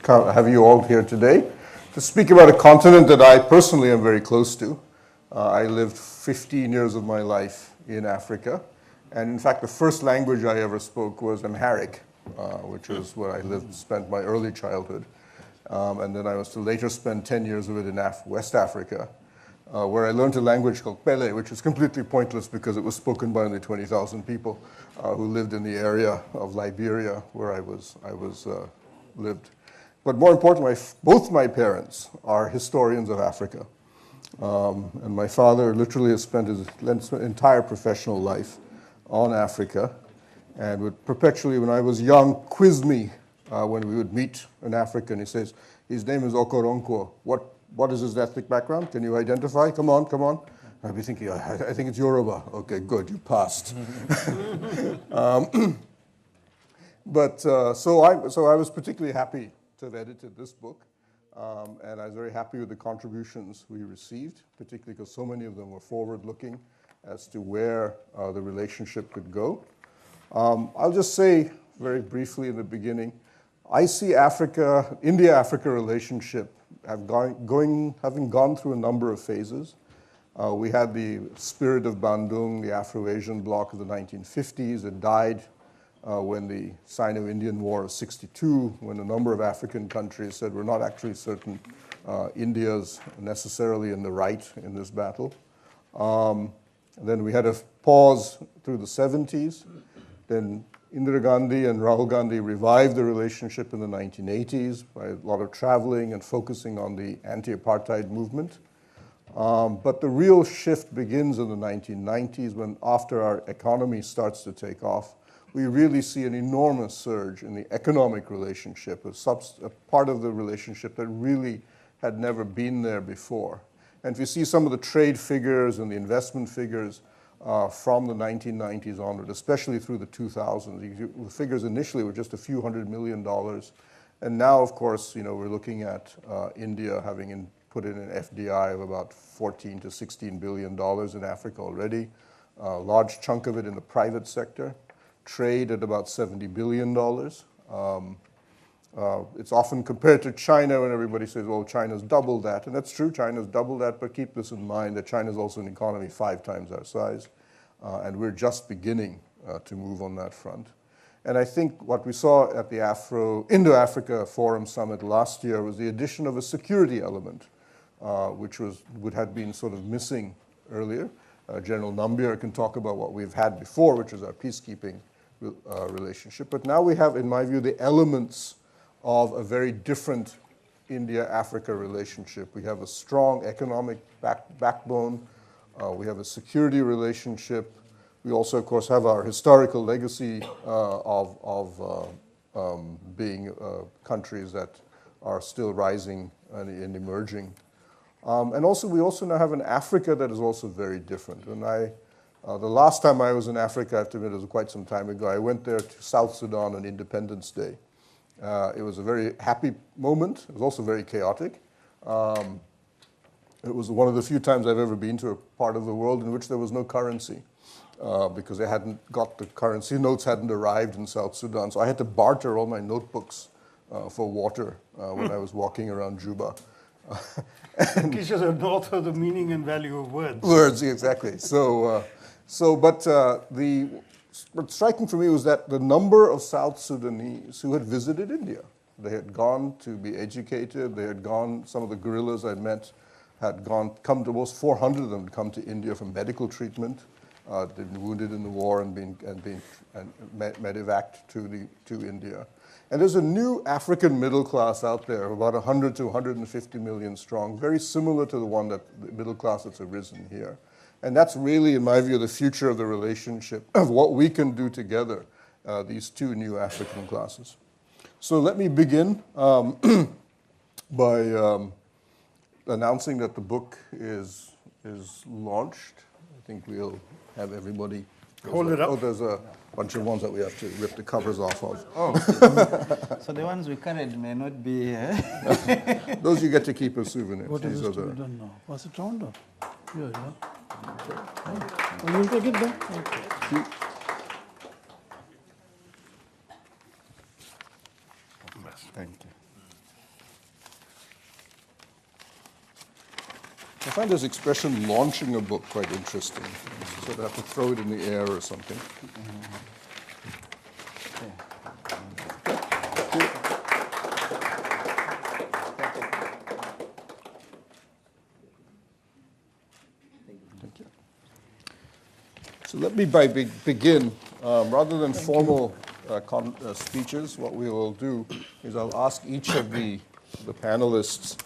have you all here today to speak about a continent that I personally am very close to. I lived 15 years of my life in Africa, and in fact the first language I ever spoke was Amharic, which is where I spent my early childhood. And then I was to later spend 10 years of it in West Africa, where I learned a language called Pele, which is completely pointless because it was spoken by only 20,000 people who lived in the area of Liberia where I lived. But more importantly, both my parents are historians of Africa. And my father literally has spent his entire professional life on Africa and would perpetually, when I was young, quiz me when we would meet an African. He says, his name is Okoronkwo. What is his ethnic background? Can you identify? Come on, come on. I'd be thinking, I think it's Yoruba. Okay, good, you passed. So I was particularly happy to have edited this book, and I was very happy with the contributions we received, particularly because so many of them were forward-looking as to where the relationship could go. I'll just say very briefly in the beginning, I see India-Africa relationship having gone through a number of phases. We had the spirit of Bandung, the Afro-Asian bloc of the 1950s. It died when the Sino-Indian War of '62, when a number of African countries said we're not actually certain India's necessarily in the right in this battle. Then we had a pause through the '70s. Then Indira Gandhi and Rahul Gandhi revived the relationship in the 1980s by a lot of traveling and focusing on the anti-apartheid movement. But the real shift begins in the 1990s when, after our economy starts to take off, we really see an enormous surge in the economic relationship, a part of the relationship that really had never been there before. And if you see some of the trade figures and the investment figures from the 1990s onward, especially through the 2000s, the figures initially were just a few $100 million. And now, of course, we're looking at India having put in an FDI of about $14 to $16 billion in Africa already, a large chunk of it in the private sector. Trade at about $70 billion. It's often compared to China when everybody says, well, China's doubled that. And that's true, China's doubled that, but keep this in mind that China's also an economy 5 times our size. And we're just beginning to move on that front. And I think what we saw at the Indo-Africa Forum Summit last year was the addition of a security element, which had been sort of missing earlier. General Nambiar can talk about what we've had before, which is our peacekeeping relationship. But now we have, in my view, the elements of a very different India-Africa relationship. We have a strong economic backbone. We have a security relationship. We also, of course, have our historical legacy of being countries that are still rising and emerging. And also, we also now have an Africa that is also very different. And the last time I was in Africa, I have to admit, it was quite some time ago. I went there to South Sudan on Independence Day. It was a very happy moment. It was also very chaotic. It was one of the few times I've ever been to a part of the world in which there was no currency because they hadn't got the currency. Notes hadn't arrived in South Sudan. So I had to barter all my notebooks for water when I was walking around Juba. Teaches a north of the meaning and value of words. Words, exactly. What's striking for me was that the number of South Sudanese who had visited India. They had gone to be educated. They had gone, some of the guerrillas I'd met had come to almost 400 of them had come to India for medical treatment. They'd been wounded in the war and been medevaced to India. And there's a new African middle class out there, about 100 to 150 million strong, very similar to the middle class that's arisen here. And that's really, in my view, the future of the relationship, of what we can do together, these two new African classes. So let me begin by announcing that the book is launched. I think we'll have everybody hold it up. Oh, there's a bunch of ones that we have to rip the covers off of. Oh, so the ones we carried may not be. Those you get to keep as souvenirs. What is this to be done now? Was it round up? Here, yeah. Oh, you'll take it then? Okay. Thank you. I find this expression launching a book quite interesting. You sort of have to throw it in the air or something. Thank you. So let me begin. Rather than formal speeches, what we will do is I'll ask each of the panelists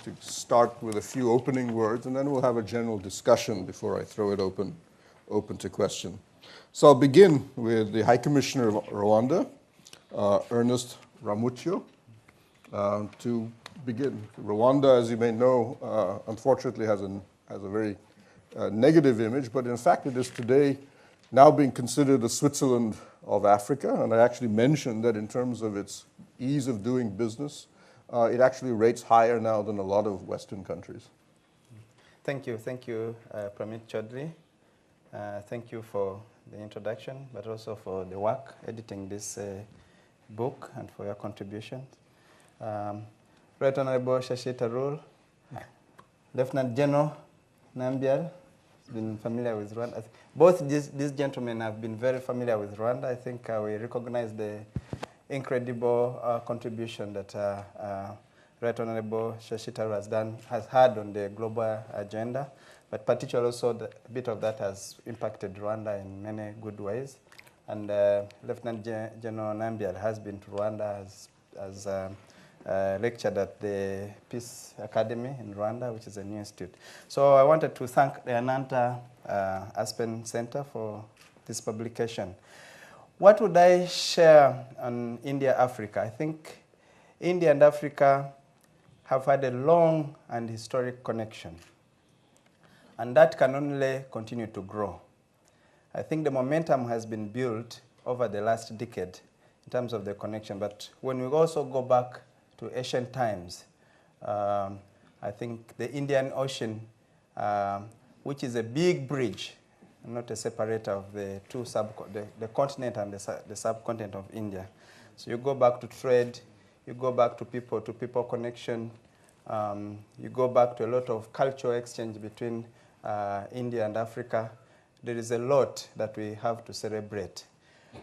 to start with a few opening words, and then we'll have a general discussion before I throw it open to question. So I'll begin with the High Commissioner of Rwanda, Ernest Ramuccio. To begin, Rwanda, as you may know, unfortunately has a very negative image, but in fact it is today now being considered the Switzerland of Africa, and I actually mentioned that in terms of its ease of doing business, it actually rates higher now than a lot of Western countries. Thank you, Pramit Chaudhuri. Thank you for the introduction, but also for the work editing this book and for your contributions. Right Honorable Shashi Tharoor, Lieutenant General Nambiar, has been familiar with Rwanda. Both these gentlemen have been very familiar with Rwanda. I think we recognize the incredible contribution that Right Honorable Shashi Tharoor has had on the global agenda, but particularly also a bit of that has impacted Rwanda in many good ways. And Lieutenant General Nambiar has been to Rwanda, as lectured at the Peace Academy in Rwanda, which is a new institute. So I wanted to thank the Ananta Aspen Centre for this publication. What would I share on India-Africa? I think India and Africa have had a long and historic connection, and that can only continue to grow. I think the momentum has been built over the last decade in terms of the connection, but when we also go back to ancient times, I think the Indian Ocean, which is a big bridge, not a separator of the two the continent and the subcontinent of India. So you go back to trade, you go back to people-to-people connection, you go back to a lot of cultural exchange between India and Africa. There is a lot that we have to celebrate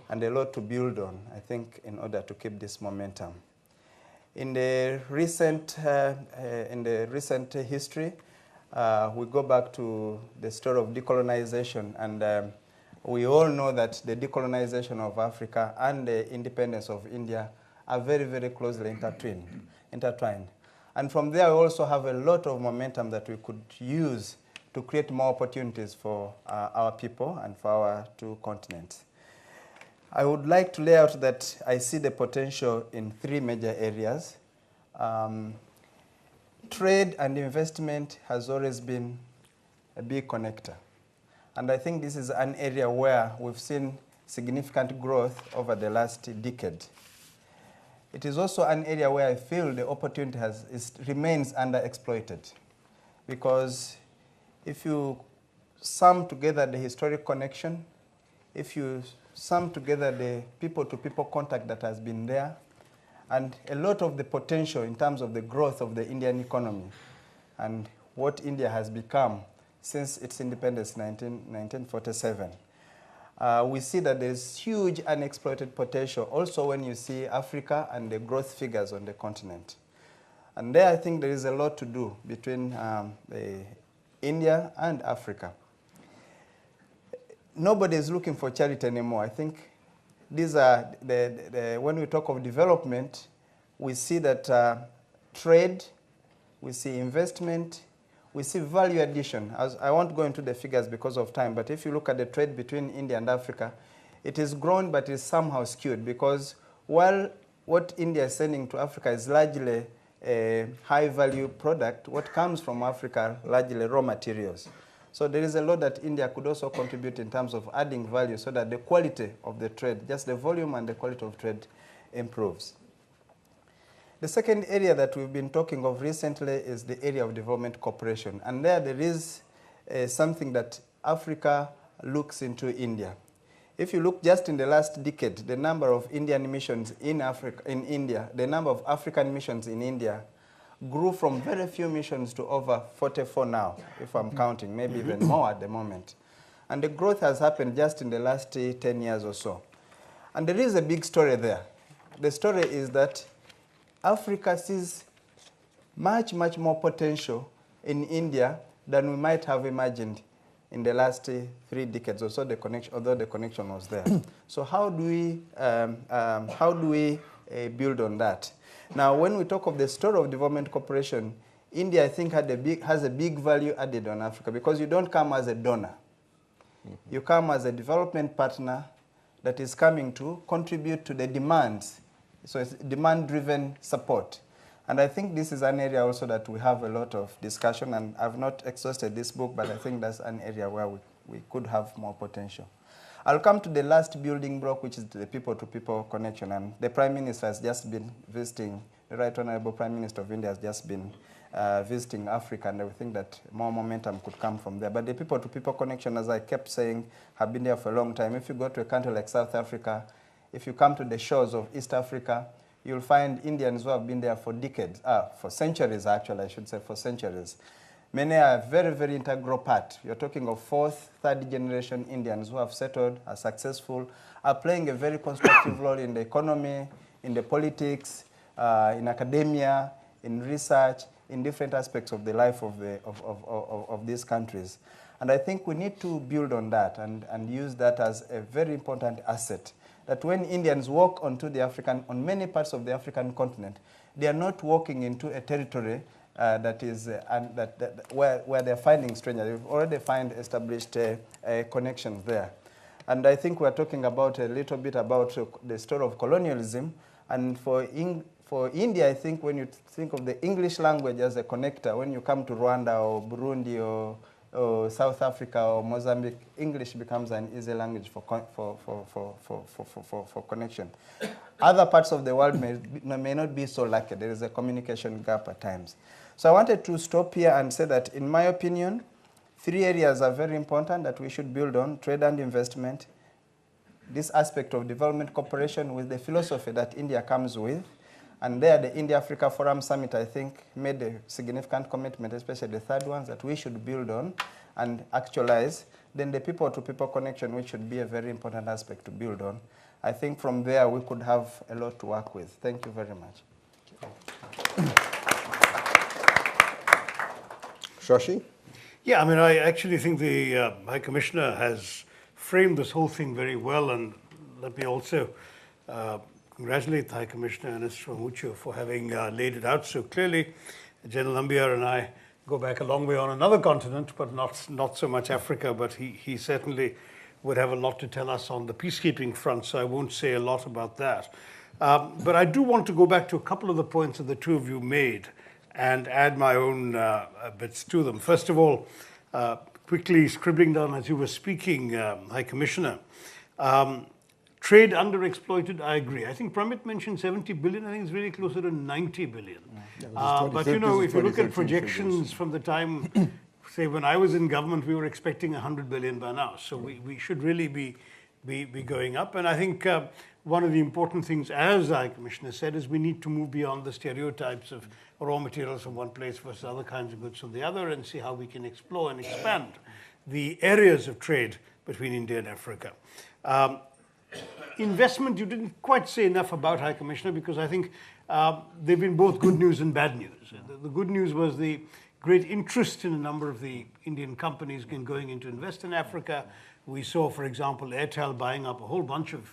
and a lot to build on, I think, in order to keep this momentum. In the recent history, we go back to the story of decolonization, and we all know that the decolonization of Africa and the independence of India are very, very closely intertwined. And from there, we also have a lot of momentum that we could use to create more opportunities for our people and for our two continents. I would like to lay out that I see the potential in three major areas. Trade and investment has always been a big connector. And I think this is an area where we've seen significant growth over the last decade. It is also an area where I feel the opportunity remains underexploited, because if you sum together the historic connection, if you sum together the people-to-people contact that has been there, and a lot of the potential in terms of the growth of the Indian economy and what India has become since its independence in 1947, we see that there's huge unexploited potential also when you see Africa and the growth figures on the continent. And there I think there is a lot to do between India and Africa. Nobody is looking for charity anymore. I think these are when we talk of development, we see that trade, we see investment, we see value addition. I won't go into the figures because of time, but if you look at the trade between India and Africa, it is grown, but is somehow skewed, because while what India is sending to Africa is largely a high-value product, what comes from Africa are largely raw materials. So there is a lot that India could also contribute in terms of adding value so that the quality of the trade, just the volume and the quality of trade, improves. The second area that we've been talking of recently is the area of development cooperation. And there is something that Africa looks into India. If you look just in the last decade, the number of Indian missions in India, the number of African missions in India grew from very few missions to over 44 now, if I'm counting, maybe even more at the moment. And the growth has happened just in the last 10 years or so. And there is a big story there. The story is that Africa sees much, much more potential in India than we might have imagined in the last 3 decades or so, although the connection was there. So how do we build on that? Now, when we talk of the story of development cooperation, India, I think, has a big value added on Africa, because you don't come as a donor. You come as a development partner that is coming to contribute to the demands. So it's demand-driven support. And I think this is an area also that we have a lot of discussion, and I've not exhausted this book, but I think that's an area where we could have more potential. I'll come to the last building block, which is the people-to-people connection. And the Prime Minister has just been visiting, the Right Honorable Prime Minister of India has just been visiting Africa, and I think that more momentum could come from there. But the people-to-people connection, as I kept saying, have been there for a long time. If you go to a country like South Africa, if you come to the shores of East Africa, you'll find Indians who have been there for decades, for centuries actually, I should say, for centuries. Many are a very, very integral part. You're talking of 4th, 3rd generation Indians who have settled, are successful, are playing a very constructive role in the economy, in the politics, in academia, in research, in different aspects of the life of these countries. And I think we need to build on that and use that as a very important asset. That when Indians walk on many parts of the African continent, they are not walking into a territory where they're finding strangers. They've already find established connections there. And I think we're talking about a little bit about the story of colonialism. And for India, I think when you think of the English language as a connector, when you come to Rwanda or Burundi or South Africa or Mozambique, English becomes an easy language for connection. Other parts of the world may not be so lucky. There is a communication gap at times. So I wanted to stop here and say that, in my opinion, 3 areas are very important that we should build on: trade and investment, this aspect of development cooperation with the philosophy that India comes with. And there, the India-Africa Forum Summit, I think, made a significant commitment, especially the 3rd ones, that we should build on and actualize. Then the people-to-people connection, which should be a very important aspect to build on. I think from there, we could have a lot to work with. Thank you very much. Shashi? Yeah, I mean, I actually think the High Commissioner has framed this whole thing very well, and let me also congratulate the High Commissioner and Mr. Mucho for having laid it out so clearly. General Nambiar and I go back a long way on another continent, but not so much Africa, but he certainly would have a lot to tell us on the peacekeeping front, so I won't say a lot about that. But I do want to go back to a couple of the points that the two of you made and add my own bits to them. First of all, quickly scribbling down as you were speaking, High Commissioner, trade underexploited, I agree. I think Pramit mentioned 70 billion. I think it's really closer to 90 billion. But you know, if you look at projections from the time, say, when I was in government, we were expecting 100 billion by now. So we should really be going up. And I think one of the important things, as the High Commissioner said, is we need to move beyond the stereotypes of raw materials from one place versus other kinds of goods from the other, and see how we can explore and expand the areas of trade between India and Africa. Investment, you didn't quite say enough about, High Commissioner, because I think they've been both good news and bad news. The good news was the great interest in a number of the Indian companies going into invest in Africa. We saw, for example, Airtel buying up a whole bunch of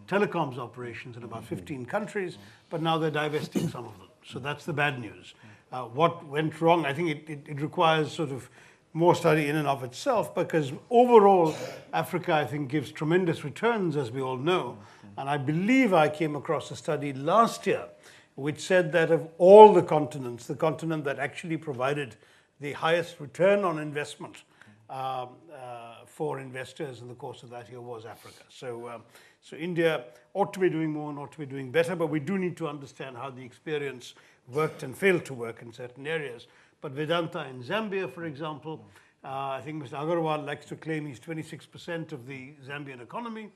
telecoms operations in about 15 countries, but now they're divesting some of them. So that's the bad news. What went wrong? I think it requires sort of more study in and of itself, because overall, Africa, I think, gives tremendous returns, as we all know. And I believe I came across a study last year which said that of all the continents, the continent that actually provided the highest return on investment for investors in the course of that year was Africa. So India ought to be doing more and ought to be doing better, but we do need to understand how the experience worked and failed to work in certain areas. But Vedanta in Zambia, for example, I think Mr. Agarwal likes to claim he's 26% of the Zambian economy.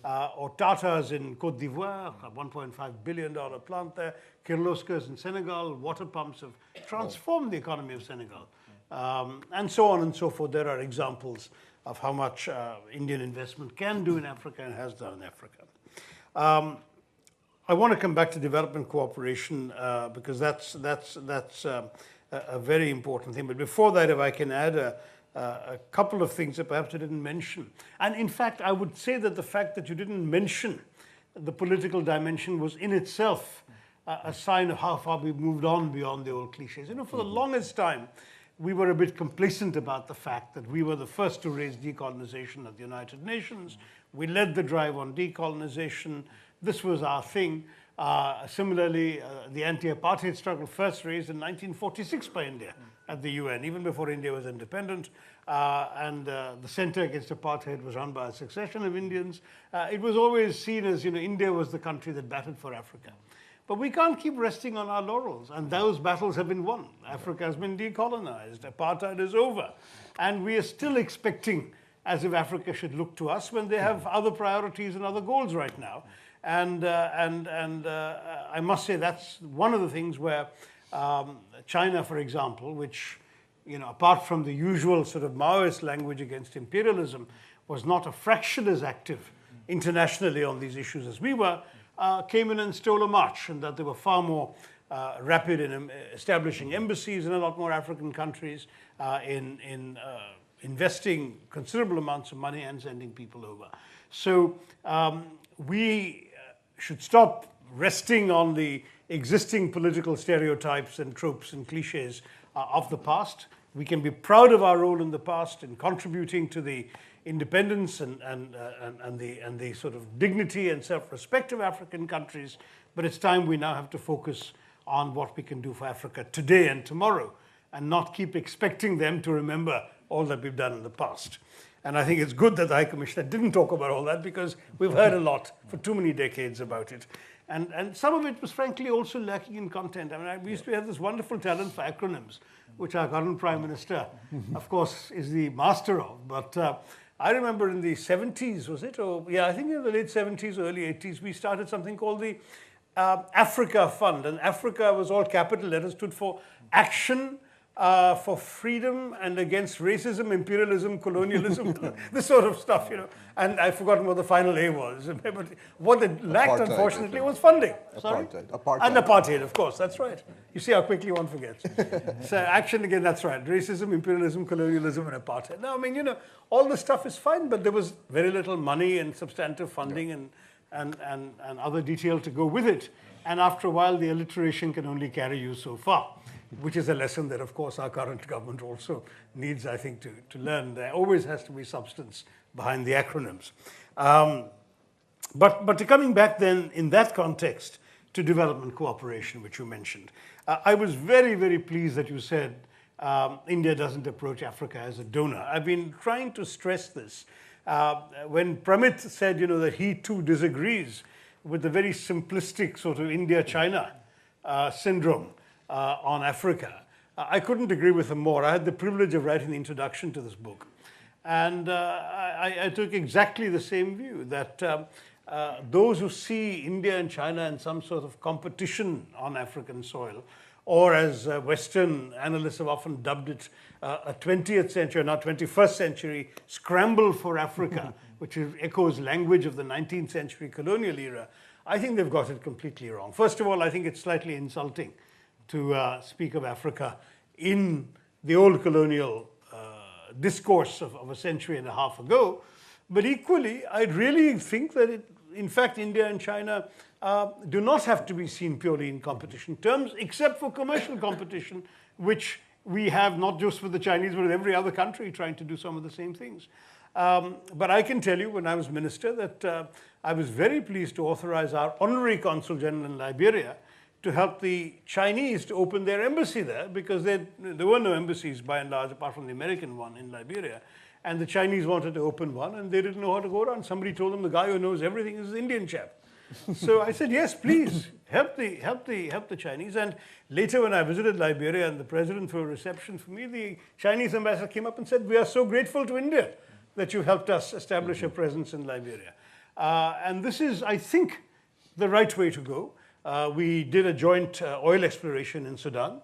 Or Tatas in Cote d'Ivoire, a $1.5 billion plant there. Kirloskar's in Senegal, water pumps have transformed the economy of Senegal. And so on and so forth. There are examples of how much Indian investment can do in Africa and has done in Africa. I want to come back to development cooperation because that's a very important thing. But before that, if I can add a couple of things that perhaps I didn't mention. And in fact, I would say that the fact that you didn't mention the political dimension was in itself a sign of how far we've moved on beyond the old cliches. You know, for the longest time, we were a bit complacent about the fact that we were the first to raise decolonization at the United Nations. We led the drive on decolonization. This was our thing. Similarly, the anti-apartheid struggle first raised in 1946 by India at the UN, even before India was independent. And the Centre Against Apartheid was run by a succession of Indians. It was always seen as, you know, India was the country that battled for Africa. But we can't keep resting on our laurels, and those battles have been won. Africa has been decolonized, apartheid is over, and we are still expecting as if Africa should look to us when they have other priorities and other goals right now. And I must say that's one of the things where China, for example, which, you know, apart from the usual sort of Maoist language against imperialism, was not a fraction as active internationally on these issues as we were, came in and stole a march, and that they were far more rapid in establishing embassies in a lot more African countries, in investing considerable amounts of money and sending people over. So we should stop resting on the existing political stereotypes and tropes and cliches of the past. We can be proud of our role in the past in contributing to the independence and the sort of dignity and self-respect of African countries, but it's time we now have to focus on what we can do for Africa today and tomorrow, and not keep expecting them to remember all that we've done in the past. And I think it's good that the High Commissioner didn't talk about all that, because we've heard a lot for too many decades about it. And some of it was frankly also lacking in content. I mean, we used to have this wonderful talent for acronyms, which our current Prime Minister, of course, is the master of. But I remember in the 70s, was it? Or yeah, I think in the late 70s or early 80s, we started something called the Africa Fund. And Africa was all capital letters, stood for Action for Freedom and Against Racism, Imperialism, Colonialism, this sort of stuff, you know. And I've forgotten what the final A was. But what it lacked, apartheid, unfortunately, was funding. Sorry? Apartheid. And apartheid, of course, that's right. You see how quickly one forgets. So Action again, that's right. Racism, imperialism, colonialism, and apartheid. Now, I mean, you know, all this stuff is fine, but there was very little money and substantive funding and other detail to go with it. And after a while, the alliteration can only carry you so far, which is a lesson that, of course, our current government also needs, I think, to learn. There always has to be substance behind the acronyms. But coming back then, in that context, to development cooperation, which you mentioned, I was very, very pleased that you said India doesn't approach Africa as a donor. I've been trying to stress this. When Pramit said, you know, that he too disagrees with the very simplistic sort of India-China syndrome on Africa, I couldn't agree with him more. I had the privilege of writing the introduction to this book. And I took exactly the same view, that those who see India and China in some sort of competition on African soil, or as Western analysts have often dubbed it, a 20th century, not 21st century scramble for Africa, which echoes language of the 19th century colonial era, I think they've got it completely wrong. First of all, I think it's slightly insulting to speak of Africa in the old colonial discourse of a century and a half ago. But equally, I really think that, in fact, India and China do not have to be seen purely in competition terms, except for commercial competition, which we have not just with the Chinese, but with every other country trying to do some of the same things. But I can tell you, when I was minister, that I was very pleased to authorize our Honorary Consul General in Liberia to help the Chinese to open their embassy there, because there were no embassies by and large apart from the American one in Liberia. And the Chinese wanted to open one and they didn't know how to go around. Somebody told them the guy who knows everything is an Indian chap. So I said, yes, please. help the Chinese. And later when I visited Liberia and the president for a reception for me, the Chinese ambassador came up and said, "We are so grateful to India that you helped us establish a presence in Liberia." And this is, I think, the right way to go. We did a joint oil exploration in Sudan.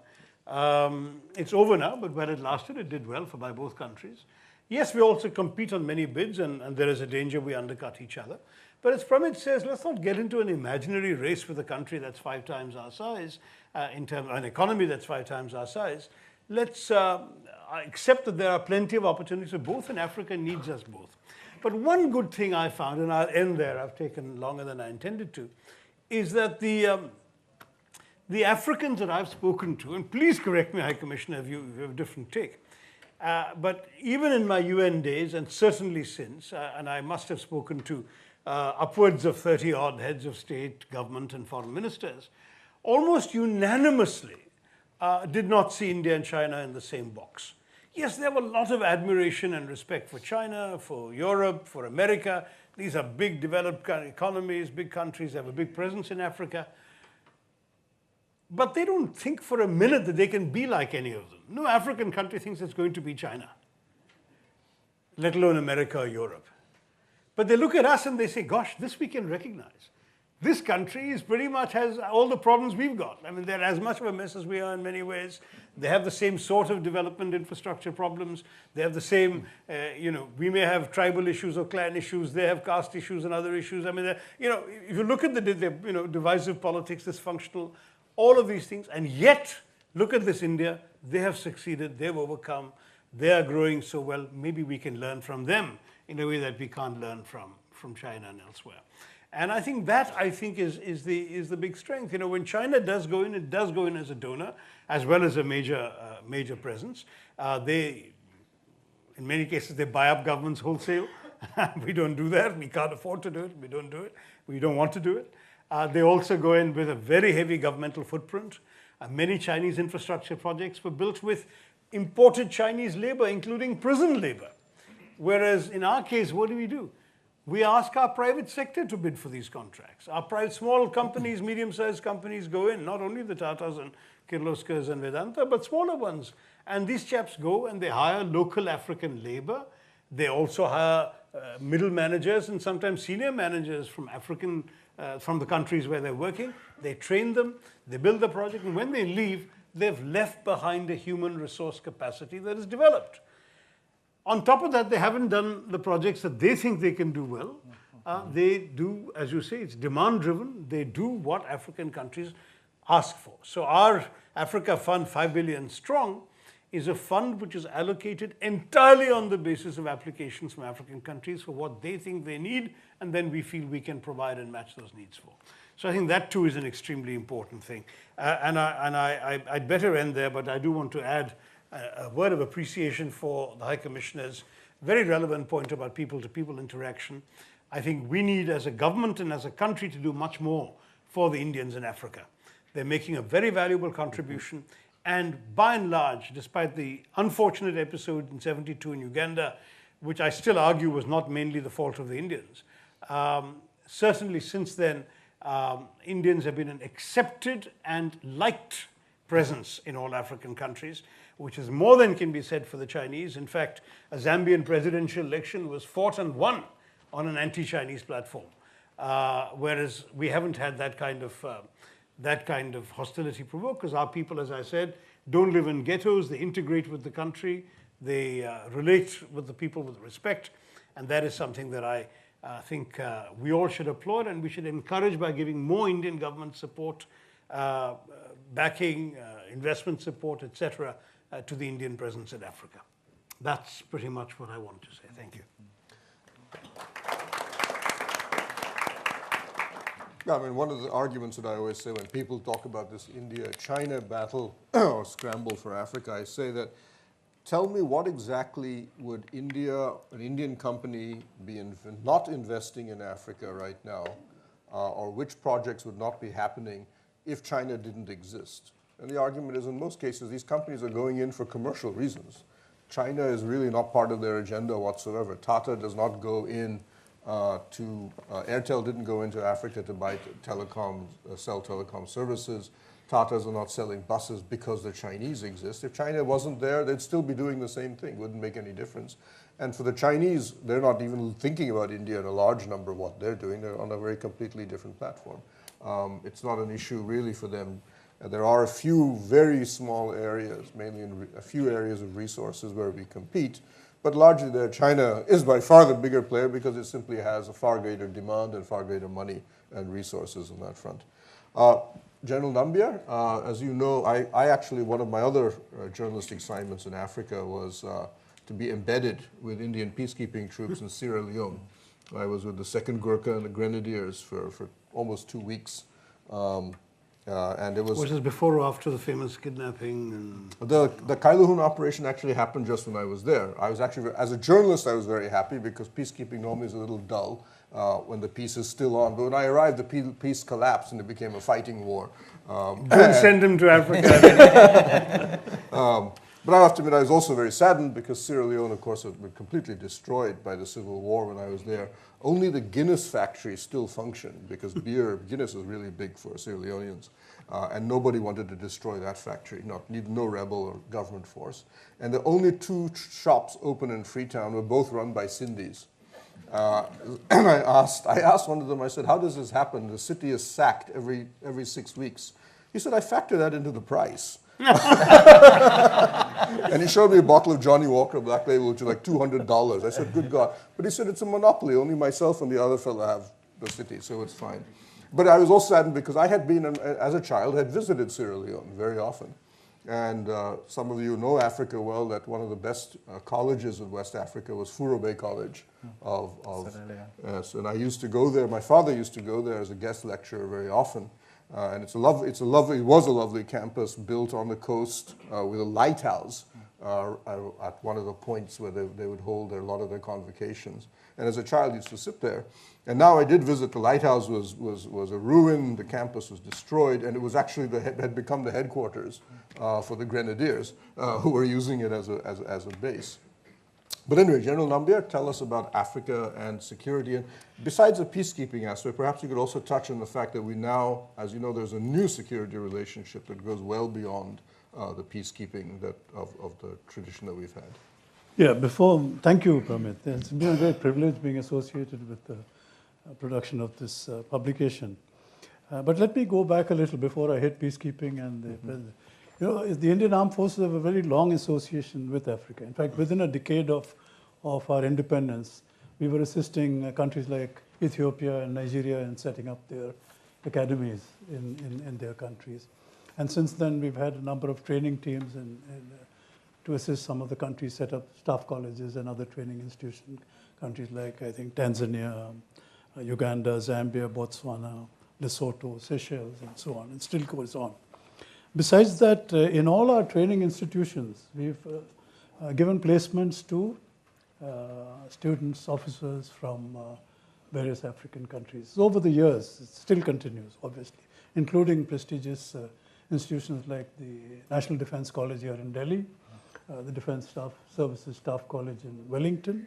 It's over now, but while it lasted, it did well by both countries. Yes, we also compete on many bids, and there is a danger we undercut each other. But as Pramit says, let's not get into an imaginary race with a country that's 5 times our size, an economy that's 5 times our size. Let's accept that there are plenty of opportunities for both, and Africa needs us both. But one good thing I found, and I'll end there, I've taken longer than I intended to, is that the Africans that I've spoken to, and please correct me, High Commissioner, if you have a different take, but even in my UN days, and certainly since, and I must have spoken to upwards of 30-odd heads of state, government, and foreign ministers, almost unanimously did not see India and China in the same box. Yes, there were a lot of admiration and respect for China, for Europe, for America. These are big developed economies, big countries, they have a big presence in Africa. But they don't think for a minute that they can be like any of them. No African country thinks it's going to be China, let alone America or Europe. But they look at us and they say, gosh, this we can recognize. This country is pretty much has all the problems we've got. I mean, they're as much of a mess as we are in many ways. They have the same sort of development infrastructure problems. They have the same, we may have tribal issues or clan issues. They have caste issues and other issues. I mean, if you look at the divisive politics, dysfunctional, all of these things, and yet, look at this India. They have succeeded. They've overcome. They are growing so well. Maybe we can learn from them in a way that we can't learn from China and elsewhere. And I think that, is the big strength. When China does go in, it does go in as a donor, as well as a major presence. In many cases, they buy up governments wholesale. We don't do that. We can't afford to do it. We don't do it. We don't want to do it. They also go in with a very heavy governmental footprint. Many Chinese infrastructure projects were built with imported Chinese labor, including prison labor. Whereas in our case, what do? We ask our private sector to bid for these contracts. Our small companies, medium-sized companies go in, not only the Tatas and Kirloskars and Vedanta, but smaller ones. And these chaps go and they hire local African labor. They also hire middle managers and sometimes senior managers from from the countries where they're working. They train them, they build the project, and when they leave, they've left behind a human resource capacity that is developed. On top of that, they haven't done the projects that they think they can do well. They do, as you say, it's demand-driven. They do what African countries ask for. So our Africa Fund, 5 billion strong, is a fund which is allocated entirely on the basis of applications from African countries for what they think they need, and then we feel we can provide and match those needs for. So I think that too is an extremely important thing. I'd better end there, but I do want to add a word of appreciation for the High Commissioner's very relevant point about people-to-people interaction. I think we need, as a government and as a country, to do much more for the Indians in Africa. They're making a very valuable contribution, and by and large, despite the unfortunate episode in '72 in Uganda, which I still argue was not mainly the fault of the Indians, certainly since then, Indians have been an accepted and liked presence in all African countries, which is more than can be said for the Chinese. In fact, a Zambian presidential election was fought and won on an anti-Chinese platform, whereas we haven't had that kind of hostility provoked, because our people, as I said, don't live in ghettos. They integrate with the country. They relate with the people with respect, and that is something that I think we all should applaud, and we should encourage by giving more Indian government support, backing, investment support, etc., to the Indian presence in Africa. That's pretty much what I want to say. Thank you. Yeah, I mean, one of the arguments that I always say when people talk about this India-China battle or scramble for Africa, I say that, tell me what exactly would an Indian company be not investing in Africa right now, or which projects would not be happening if China didn't exist? And the argument is, in most cases, these companies are going in for commercial reasons. China is really not part of their agenda whatsoever. Tata does not go in Airtel didn't go into Africa to buy sell telecom services. Tatas are not selling buses because the Chinese exist. If China wasn't there, they'd still be doing the same thing. Wouldn't make any difference. And for the Chinese, they're not even thinking about India in a large number of what they're doing. They're on a very completely different platform. It's not an issue really for them. There are a few very small areas, mainly in a few areas of resources where we compete. But largely there, China is by far the bigger player because it simply has a far greater demand and far greater money and resources on that front. General Nambiar, as you know, I actually, one of my other journalistic assignments in Africa was to be embedded with Indian peacekeeping troops in Sierra Leone. I was with the 2nd Gurkha and the Grenadiers for almost 2 weeks. And it was... Was this before or after the famous kidnapping? The Kailahun operation actually happened just when I was there. I was actually, as a journalist, I was very happy because peacekeeping normally is a little dull when the peace is still on. But when I arrived, the peace collapsed and it became a fighting war. Don't send him to Africa. But I have to admit, I was also very saddened because Sierra Leone, of course, had been completely destroyed by the civil war when I was there. Only the Guinness factory still functioned because Guinness is really big for Sierra Leoneans. And nobody wanted to destroy that factory, no rebel or government force. And the only 2 shops open in Freetown were both run by Sindhis. And I asked one of them, I said, how does this happen? The city is sacked every 6 weeks. He said, I factor that into the price. And he showed me a bottle of Johnny Walker Black Label, which was like $200. I said, good God. But he said, it's a monopoly. Only myself and the other fellow have the city, so it's fine. But I was also saddened because I had been, as a child, had visited Sierra Leone very often. And some of you know Africa well, that one of the best colleges in West Africa was Furo Bay College yes, and I used to go there. My father used to go there as a guest lecturer very often. And it was a lovely campus built on the coast with a lighthouse at one of the points where they would hold a lot of their convocations. And as a child, I used to sit there. And now I did visit. The lighthouse was a ruin. The campus was destroyed, and it was actually had become the headquarters for the Grenadiers, who were using it as a base. But anyway, General Nambiar, tell us about Africa and security. And besides the peacekeeping aspect, perhaps you could also touch on the fact that we now, as you know, there's a new security relationship that goes well beyond the peacekeeping of the tradition that we've had. Yeah, thank you, Pramit. It's been a great privilege being associated with the production of this publication. But let me go back a little before I hit peacekeeping and the president. You know, the Indian Armed Forces have a very long association with Africa. In fact, within a decade of our independence, we were assisting countries like Ethiopia and Nigeria in setting up their academies in their countries. And since then, we've had a number of training teams to assist some of the countries set up staff colleges and other training institutions. Countries like, I think, Tanzania, Uganda, Zambia, Botswana, Lesotho, Seychelles, and so on. It still goes on. Besides that, in all our training institutions, we've given placements to students, officers from various African countries. So over the years, it still continues, obviously, including prestigious institutions like the National Defense College here in Delhi, the Defense Staff Services Staff College in Wellington.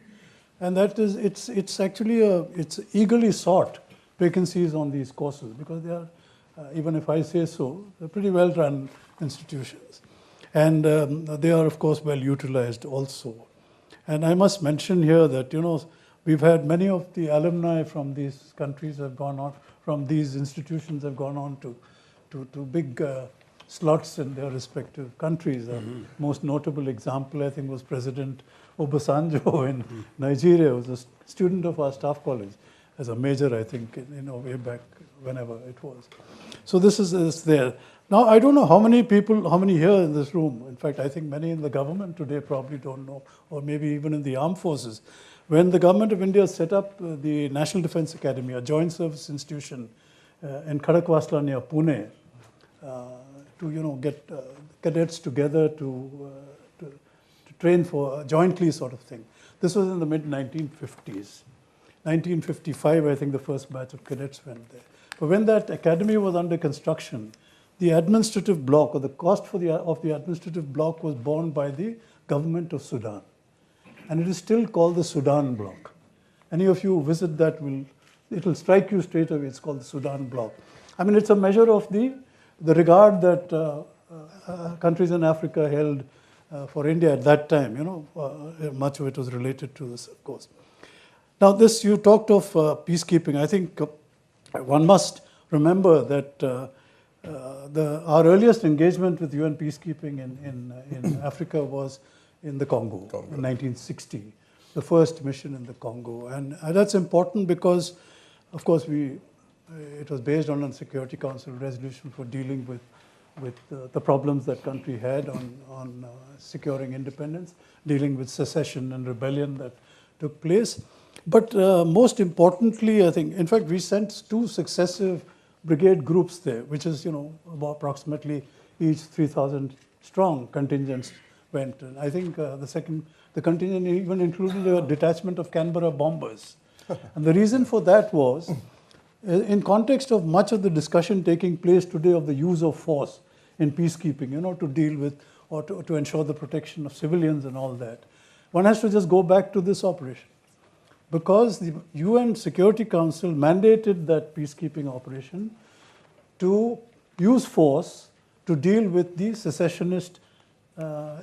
And that is, it's actually it's eagerly sought vacancies on these courses because they are, even if I say so, they're pretty well-run institutions. And they are, of course, well utilized also. And I must mention here that, you know, we've had many of the alumni from these countries have gone on, from these institutions have gone on to big slots in their respective countries. Most notable example, I think, was President Obasanjo in Nigeria, who was a student of our staff college as a major, I think, way back whenever it was. So this is there. Now, I don't know how many here in this room, in fact, I think many in the government today probably don't know, or maybe even in the armed forces. When the government of India set up the National Defense Academy, a joint service institution in Khadakwasla near Pune, to get cadets together to train for a jointly sort of thing. This was in the mid-1950s. 1955, I think the first batch of cadets went there. But when that academy was under construction, the administrative block, or the cost of the administrative block, was borne by the government of Sudan. And it is still called the Sudan block. any of you visit that, it will strike you straight away. It's called the Sudan bloc. I mean, it's a measure of the regard that countries in Africa held for India at that time. Much of it was related to this, of course. Now, you talked of peacekeeping. I think one must remember that our earliest engagement with UN peacekeeping in Africa was in the Congo in 1960, the first mission in the Congo. And that's important because, of course, it was based on a Security Council resolution for dealing with the problems that country had on securing independence, dealing with secession and rebellion that took place. But most importantly, I think, in fact, we sent 2 successive brigade groups there, which is, about approximately each 3,000 strong contingents went. And I think the contingent even included a detachment of Canberra bombers. And the reason for that was, in context of much of the discussion taking place today of the use of force in peacekeeping, to deal with or to ensure the protection of civilians and all that, one has to just go back to this operation. Because the UN Security Council mandated that peacekeeping operation to use force to deal with the secessionist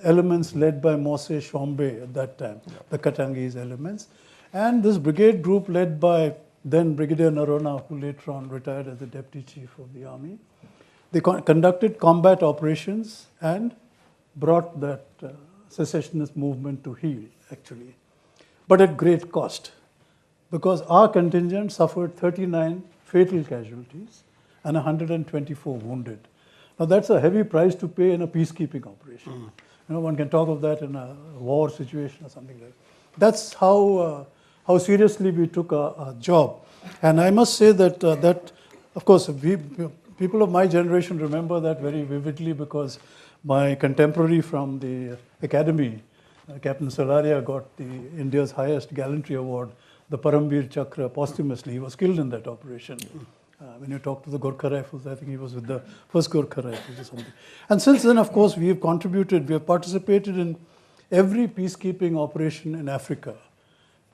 elements led by Mose Shombe at that time, the Katangese elements. And this brigade group led by then Brigadier Narona, who later on retired as the Deputy Chief of the Army, they conducted combat operations and brought that secessionist movement to heel, actually. But at great cost, because our contingent suffered 39 fatal casualties and 124 wounded. Now that's a heavy price to pay in a peacekeeping operation. One can talk of that in a war situation or something like that. That's how seriously we took our job. And I must say that, of course, people of my generation remember that very vividly, because my contemporary from the academy, Captain Salaria, got the India's highest gallantry award, the Parambir Chakra, posthumously. He was killed in that operation. When you talk to the Gorkha Rifles, I think he was with the 1st Gorkha Rifles or something. And since then, of course, we have participated in every peacekeeping operation in Africa,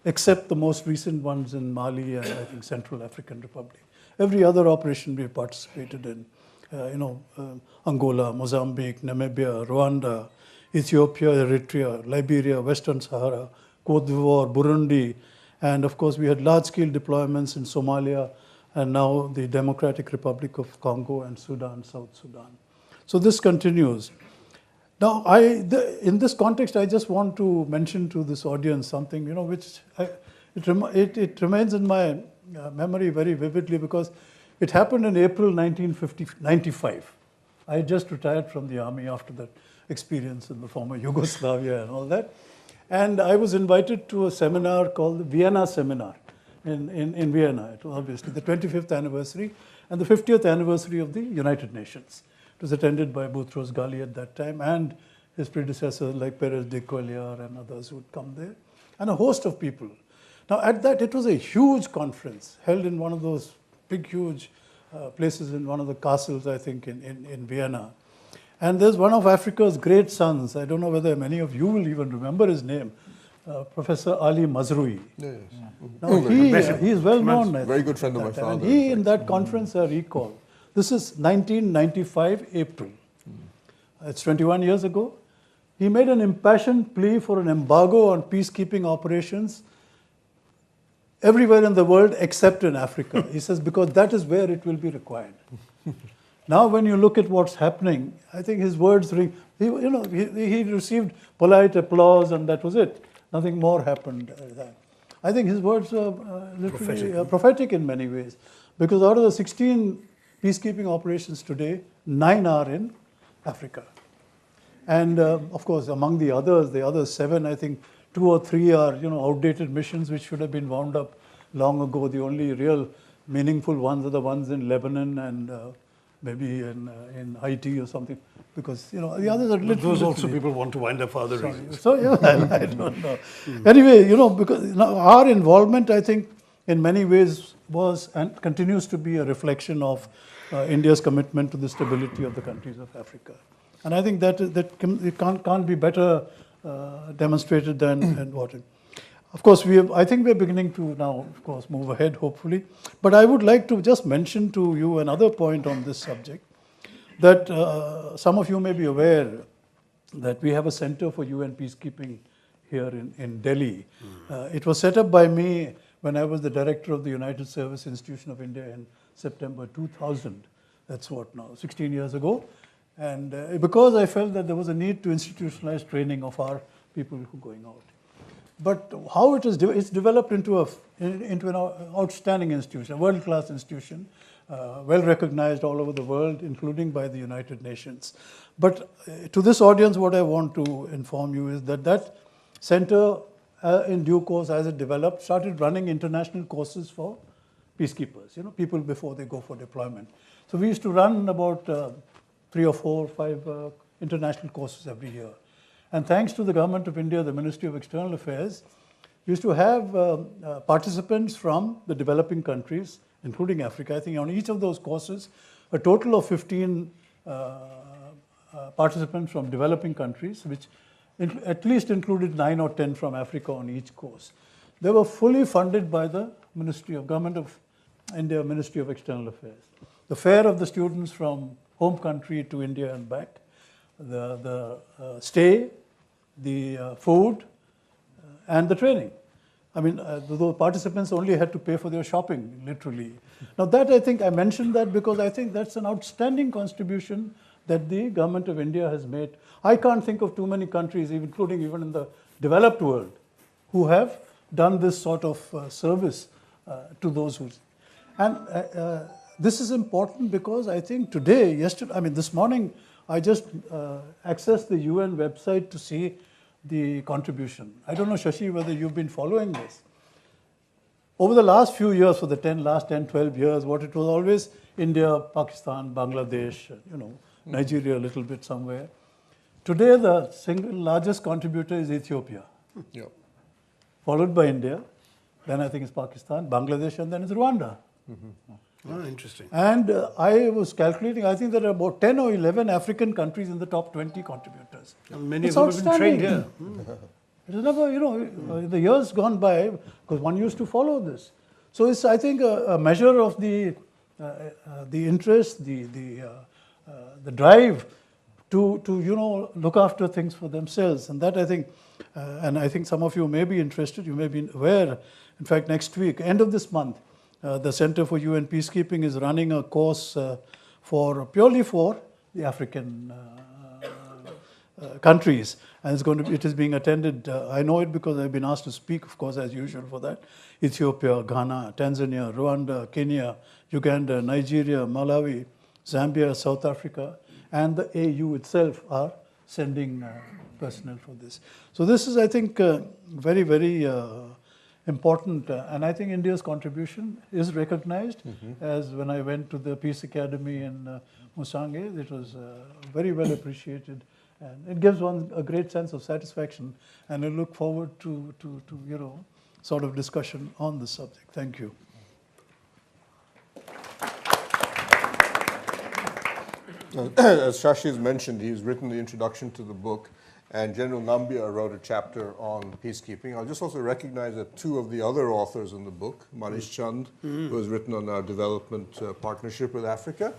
except the most recent ones in Mali and I think Central African Republic. Every other operation we have participated in, Angola, Mozambique, Namibia, Rwanda, Ethiopia, Eritrea, Liberia, Western Sahara, Cote d'Ivoire, Burundi, and of course we had large-scale deployments in Somalia and now the Democratic Republic of Congo and Sudan, South Sudan. So this continues. Now, in this context, I just want to mention to this audience something, which it remains in my memory very vividly, because it happened in April 1995. I had just retired from the army after that experience in the former Yugoslavia and all that. And I was invited to a seminar called the Vienna Seminar in Vienna. It was obviously the 25th anniversary and the 50th anniversary of the United Nations. It was attended by Boutros Ghali at that time and his predecessors like Perez de Cuellar and others who would come there, and a host of people. Now at that, it was a huge conference held in one of those big, huge places in one of the castles, I think, in Vienna. And there's one of Africa's great sons, I don't know whether many of you will even remember his name, Professor Ali Mazrui. Yes. Now he is well known. Very good friend of my father. And he, in that conference, I recall, this is 1995 April. It's 21 years ago. He made an impassioned plea for an embargo on peacekeeping operations everywhere in the world except in Africa. He says, because that is where it will be required. Now, when you look at what's happening, I think his words ring. He received polite applause, and that was it. Nothing more happened. I think his words are literally prophetic in many ways, because out of the 16 peacekeeping operations today, 9 are in Africa. And of course, among the other 7, I think 2 or 3 are outdated missions which should have been wound up long ago. The only real meaningful ones are the ones in Lebanon and maybe in Haiti or something, because the others are literally. Those also people want to wind up for other reasons. So I don't know. Anyway, because our involvement, I think, in many ways was and continues to be a reflection of India's commitment to the stability of the countries of Africa, and I think that it can't be better demonstrated than what. Of course, I think we're beginning to now, of course, move ahead, hopefully. But I would like to just mention to you another point on this subject, that some of you may be aware that we have a Center for UN Peacekeeping here in Delhi. It was set up by me when I was the director of the United Service Institution of India in September 2000. That's what now, 16 years ago. And because I felt that there was a need to institutionalize training of our people who are going out. But how it is, it's developed into an outstanding institution, a world-class institution, well recognized all over the world, including by the United Nations. But to this audience, what I want to inform you is that that center, in due course, as it developed, started running international courses for peacekeepers, people before they go for deployment. So we used to run about 3 or 4 or 5 international courses every year. And thanks to the Government of India, the Ministry of External Affairs, we used to have participants from the developing countries, including Africa. I think on each of those courses, a total of 15 participants from developing countries, which at least included 9 or 10 from Africa on each course. They were fully funded by the Government of India, Ministry of External Affairs. The fare of the students from home country to India and back, the stay, the food, and the training. I mean, the participants only had to pay for their shopping, literally. Now that, I think, I mentioned that because I think that's an outstanding contribution that the Government of India has made. I can't think of too many countries, including even in the developed world, who have done this sort of service to those who... And this is important because I think this morning, I just accessed the UN website to see the contribution. I don't know, Shashi, whether you've been following this. Over the last few years, for the last 10, 12 years, what it was always India, Pakistan, Bangladesh, Nigeria a little bit somewhere. Today, the single largest contributor is Ethiopia, followed by India. Then I think it's Pakistan, Bangladesh, and then it's Rwanda. Oh, interesting. And I was calculating, I think there are about 10 or 11 African countries in the top 20 contributors. And many of them have been trained here. It is never, in the years gone by, because one used to follow this. So it's, I think, a measure of the interest, the drive to look after things for themselves. And that, I think, and I think some of you may be interested, you may be aware, in fact, next week, end of this month, the Center for UN Peacekeeping is running a course purely for the African countries, and it is being attended. I know it because I've been asked to speak, of course, as usual for that. Ethiopia, Ghana, Tanzania, Rwanda, Kenya, Uganda, Nigeria, Malawi, Zambia, South Africa, and the AU itself are sending personnel for this. So this is, I think, very, very important, and I think India's contribution is recognized. As when I went to the Peace Academy in Musange, it was very well appreciated, and it gives one a great sense of satisfaction, and I look forward to sort of discussion on this subject. Thank you. As Shashi has mentioned, he's written the introduction to the book, and General Nambia wrote a chapter on peacekeeping. I'll just also recognize that 2 of the other authors in the book, Manish Chand, who has written on our development partnership with Africa,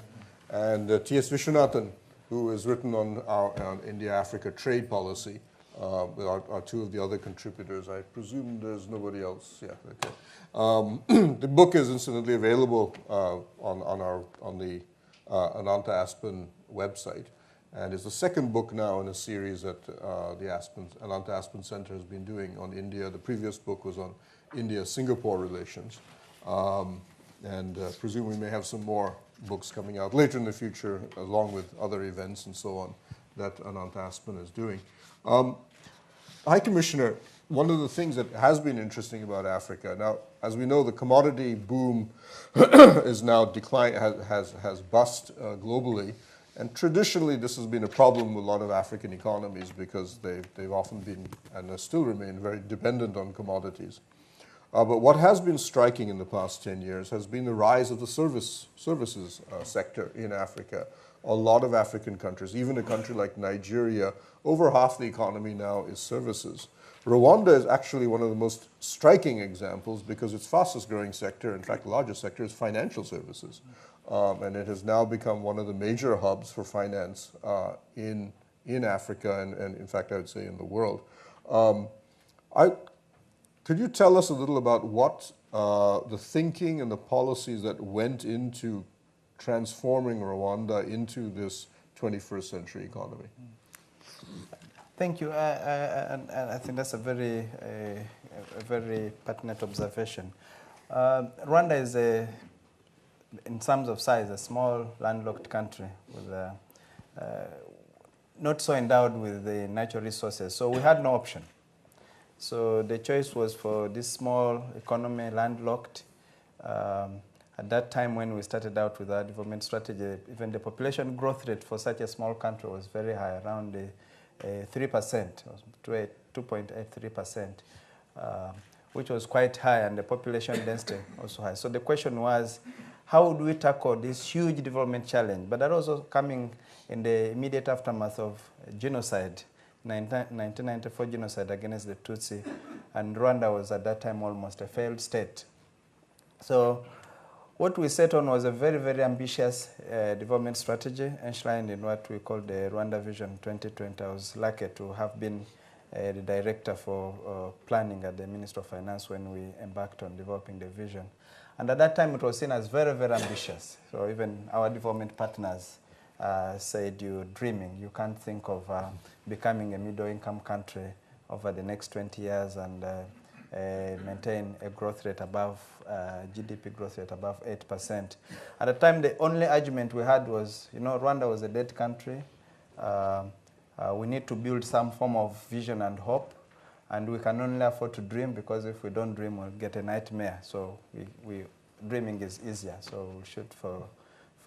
and T.S. Viswanathan, who has written on our India-Africa trade policy, are 2 of the other contributors. I presume there's nobody else. Yeah, okay. The book is incidentally available on the Ananta Aspen website. And it's the second book now in a series that the Ananta Aspen Centre has been doing on India. The previous book was on India-Singapore relations. And presume we may have some more books coming out later in the future, along with other events and so on that Ananta Aspen is doing. High Commissioner, one of the things that has been interesting about Africa, now, as we know, the commodity boom is now has bust globally. And traditionally, this has been a problem with a lot of African economies because they've often been, and still remain, very dependent on commodities. But what has been striking in the past 10 years has been the rise of the services sector in Africa, a lot of African countries, even a country like Nigeria, over half the economy now is services. Rwanda is actually one of the most striking examples because its fastest growing sector, in fact, largest sector, is financial services. And it has now become one of the major hubs for finance in Africa and in fact, I would say in the world. Could you tell us a little about what the thinking and the policies that went into transforming Rwanda into this 21st century economy? Thank you. And I think that's a very pertinent observation. Rwanda is, in terms of size, a small landlocked country with not so endowed with the natural resources. So we had no option. So the choice was for this small economy, landlocked. At that time when we started out with our development strategy, even the population growth rate for such a small country was very high, around 3%, 2.83%, which was quite high, and the population density also high. So the question was, how do we tackle this huge development challenge? But that also coming in the immediate aftermath of genocide, 1994 genocide against the Tutsi, and Rwanda was at that time almost a failed state. So what we set on was a very, very ambitious development strategy enshrined in what we call the Rwanda Vision 2020. I was lucky to have been the director for planning at the Ministry of Finance when we embarked on developing the vision. And at that time, it was seen as very, very ambitious. So even our development partners said, you're dreaming. You can't think of becoming a middle-income country over the next 20 years and maintain a growth rate above, GDP growth rate above 8%. At the time, the only argument we had was, Rwanda was a dead country. We need to build some form of vision and hope. And we can only afford to dream, because if we don't dream, we'll get a nightmare. So dreaming is easier, so we'll shoot for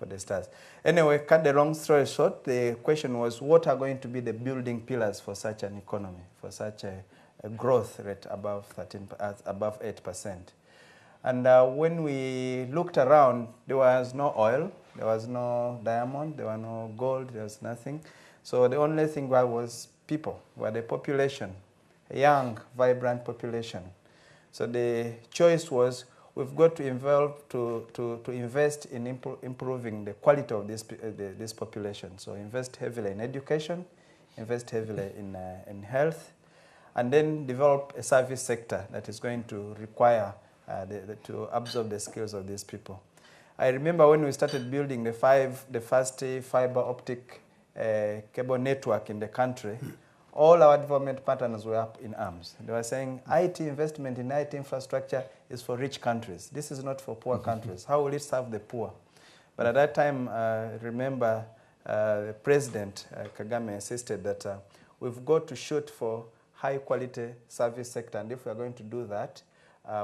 the stars. Anyway, cut the long story short, the question was, what are going to be the building pillars for such an economy, for such a growth rate above 8%? And when we looked around, there was no oil, there was no diamond, there was no gold, there was nothing. So the only thing was people, were the population. A young, vibrant population. So the choice was, we've got to invest in improving the quality of this population. So invest heavily in education, invest heavily in health, and then develop a service sector that is going to require to absorb the skills of these people. I remember when we started building the first fiber optic cable network in the country, all our development partners were up in arms. They were saying, IT investment in IT infrastructure is for rich countries. This is not for poor countries. How will it serve the poor? But at that time, remember, the President Kagame insisted that we've got to shoot for high-quality service sector. And if we're going to do that,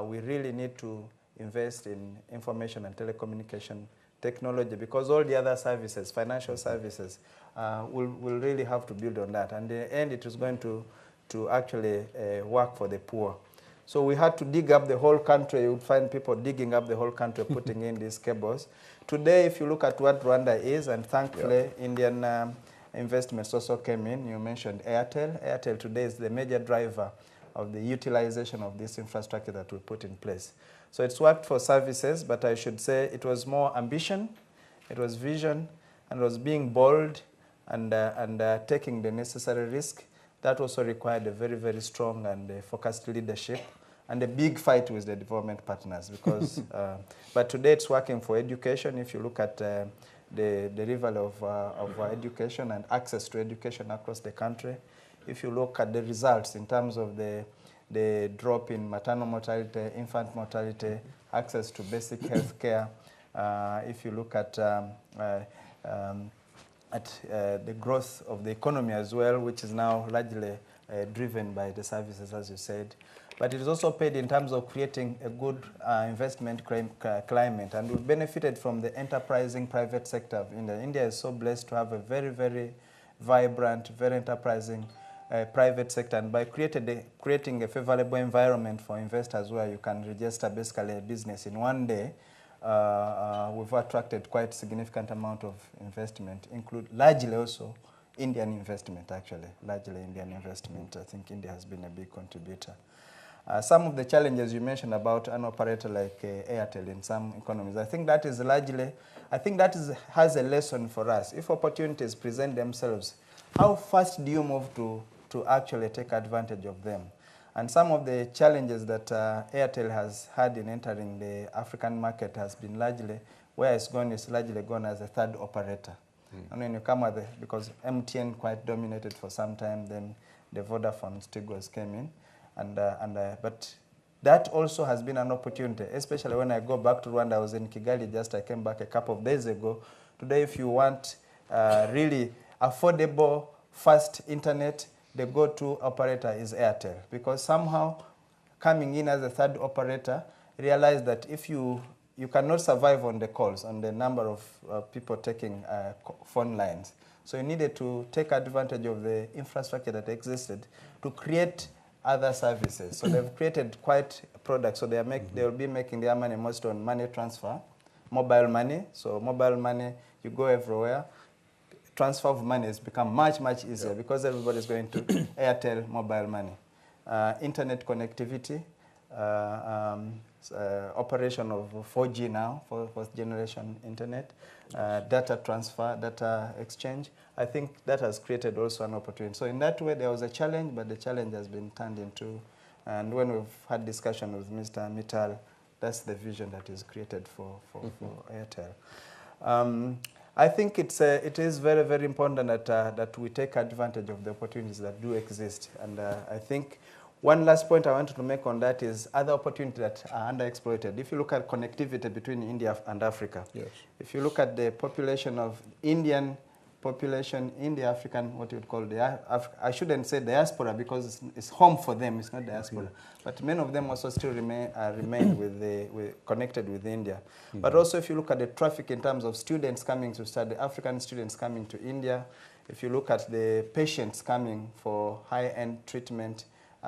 we really need to invest in information and telecommunication technology, because all the other services, financial services, will really have to build on that. And in the end, it is going to actually work for the poor. So we had to dig up the whole country. You would find people digging up the whole country, putting in these cables. Today, if you look at what Rwanda is, and thankfully, Indian investments also came in. You mentioned Airtel. Airtel today is the major driver of the utilization of this infrastructure that we put in place. So it's worked for services, but I should say it was more ambition, it was vision, and it was being bold and taking the necessary risk. That also required a very, very strong and focused leadership and a big fight with the development partners. Because, but today it's working for education. If you look at the level of education and access to education across the country, if you look at the results in terms of the drop in maternal mortality, infant mortality, access to basic health care. If you look at the growth of the economy as well, which is now largely driven by the services, as you said. But it is also paid in terms of creating a good investment climate. And we've benefited from the enterprising private sector of India. India is so blessed to have a very, very vibrant, very enterprising private sector, and by creating a favorable environment for investors where you can register basically a business in one day, we've attracted quite significant amount of investment, include largely also Indian investment, actually, largely Indian investment. I think India has been a big contributor. Some of the challenges you mentioned about an operator like Airtel in some economies, I think that is largely, has a lesson for us. If opportunities present themselves, how fast do you move to actually take advantage of them? And some of the challenges that Airtel has had in entering the African market has been largely, where it's gone is largely gone as a third operator. And when you come with because MTN quite dominated for some time, then the Vodafone Stigos came in. But that also has been an opportunity, especially when I go back to Rwanda. I was in Kigali I came back a couple of days ago. Today, if you want really affordable, fast internet, the go-to operator is Airtel, because somehow coming in as a third operator, realize that if you cannot survive on the calls, on the number of people taking phone lines. So you needed to take advantage of the infrastructure that existed to create other services. So they've created quite products. So they will be making their money most on money transfer, mobile money. So mobile money, you go everywhere. Transfer of money has become much, much easier because everybody's going to Airtel mobile money. Internet connectivity, operation of 4G now, fourth generation internet, data transfer, data exchange. I think that has created also an opportunity. So in that way, there was a challenge, but the challenge has been turned into, and when we've had discussion with Mr. Mittal, that's the vision that is created for Airtel. I think it is very, very important that we take advantage of the opportunities that do exist. And I think one last point I wanted to make on that is other opportunities that are underexploited. If you look at connectivity between India and Africa, if you look at the population of Indian population in the African, what you would call I shouldn't say diaspora because it's home for them, it's not diaspora. But many of them also still remain connected with India. But also if you look at the traffic in terms of students coming to study, African students coming to India, if you look at the patients coming for high-end treatment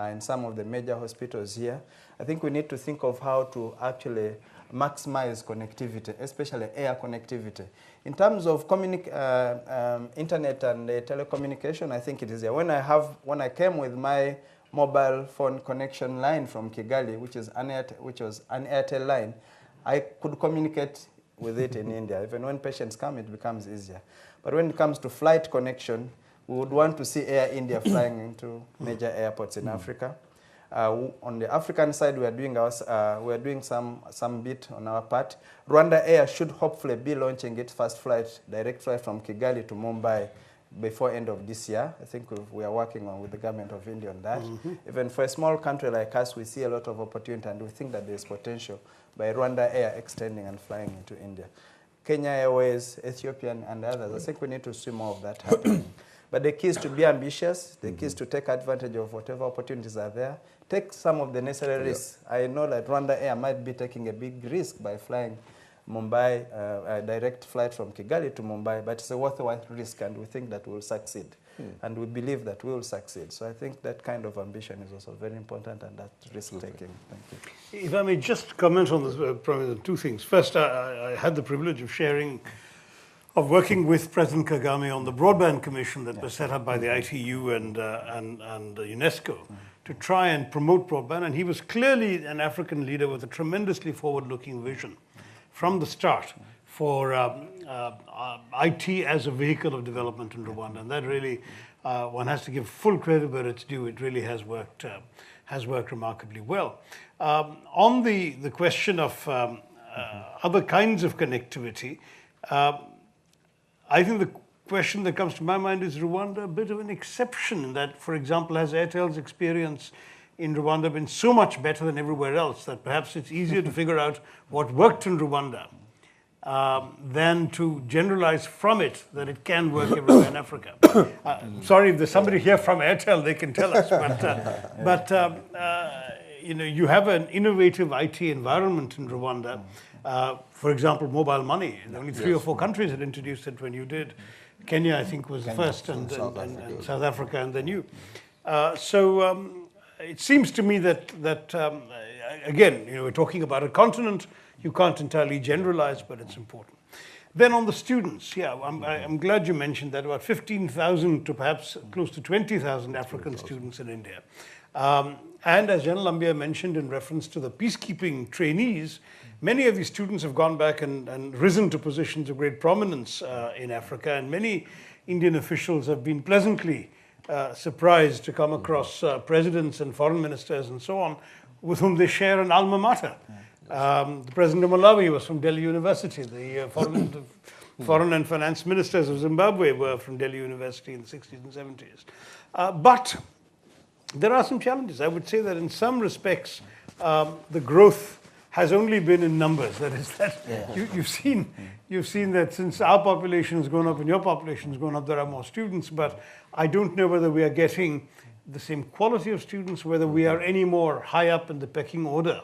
in some of the major hospitals here, I think we need to think of how to actually maximize connectivity, especially air connectivity. In terms of internet and telecommunication, I think it is there. When I came with my mobile phone connection line from Kigali, which was an Airtel line, I could communicate with it in India. Even when patients come, it becomes easier. But when it comes to flight connection, we would want to see Air India flying into major airports in Africa. On the African side, we are doing some bit on our part. Rwanda Air should hopefully be launching its first flight, direct flight from Kigali to Mumbai before end of this year. I think we are working with the government of India on that. Even for a small country like us, we see a lot of opportunity, and we think that there is potential by Rwanda Air extending and flying into India. Kenya Airways, Ethiopian, and others. I think we need to see more of that happening. But the key is to be ambitious. The key is to take advantage of whatever opportunities are there. Take some of the necessary risks. I know that Rwanda Air might be taking a big risk by flying Mumbai, a direct flight from Kigali to Mumbai, but it's a worthwhile risk, and we think that we will succeed. And we believe that we will succeed. So I think that kind of ambition is also very important, and that risk-taking. Thank you. If I may just comment on this, two things. First, I had the privilege of working with President Kagame on the Broadband Commission that was set up by the ITU and UNESCO to try and promote broadband. And he was clearly an African leader with a tremendously forward-looking vision from the start for IT as a vehicle of development in Rwanda. And that really, one has to give full credit where it's due. It really has worked remarkably well. On the question of other kinds of connectivity, I think the question that comes to my mind is Rwanda a bit of an exception in that, for example, has Airtel's experience in Rwanda been so much better than everywhere else that perhaps it's easier to figure out what worked in Rwanda than to generalize from it that it can work everywhere in Africa. Sorry, if there's somebody here from Airtel, they can tell us. But you have an innovative IT environment in Rwanda. For example, mobile money. Only 3 or 4 countries had introduced it when you did. Kenya, I think, was the first, and South Africa, and then you. So it seems to me that again, we're talking about a continent you can't entirely generalize, but it's important. Then on the students, yeah, I'm glad you mentioned that, about 15,000 to perhaps close to 20,000 African students in India. And as General Ambia mentioned in reference to the peacekeeping trainees, many of these students have gone back and risen to positions of great prominence in Africa, and many Indian officials have been pleasantly surprised to come across presidents and foreign ministers and so on with whom they share an alma mater. The president of Malawi was from Delhi University. The foreign and finance ministers of Zimbabwe were from Delhi University in the 60s and 70s. But there are some challenges. I would say that in some respects, the growth has only been in numbers. That is, that you've seen that since our population has gone up and your population has gone up, there are more students. But I don't know whether we are getting the same quality of students, whether we are any more high up in the pecking order.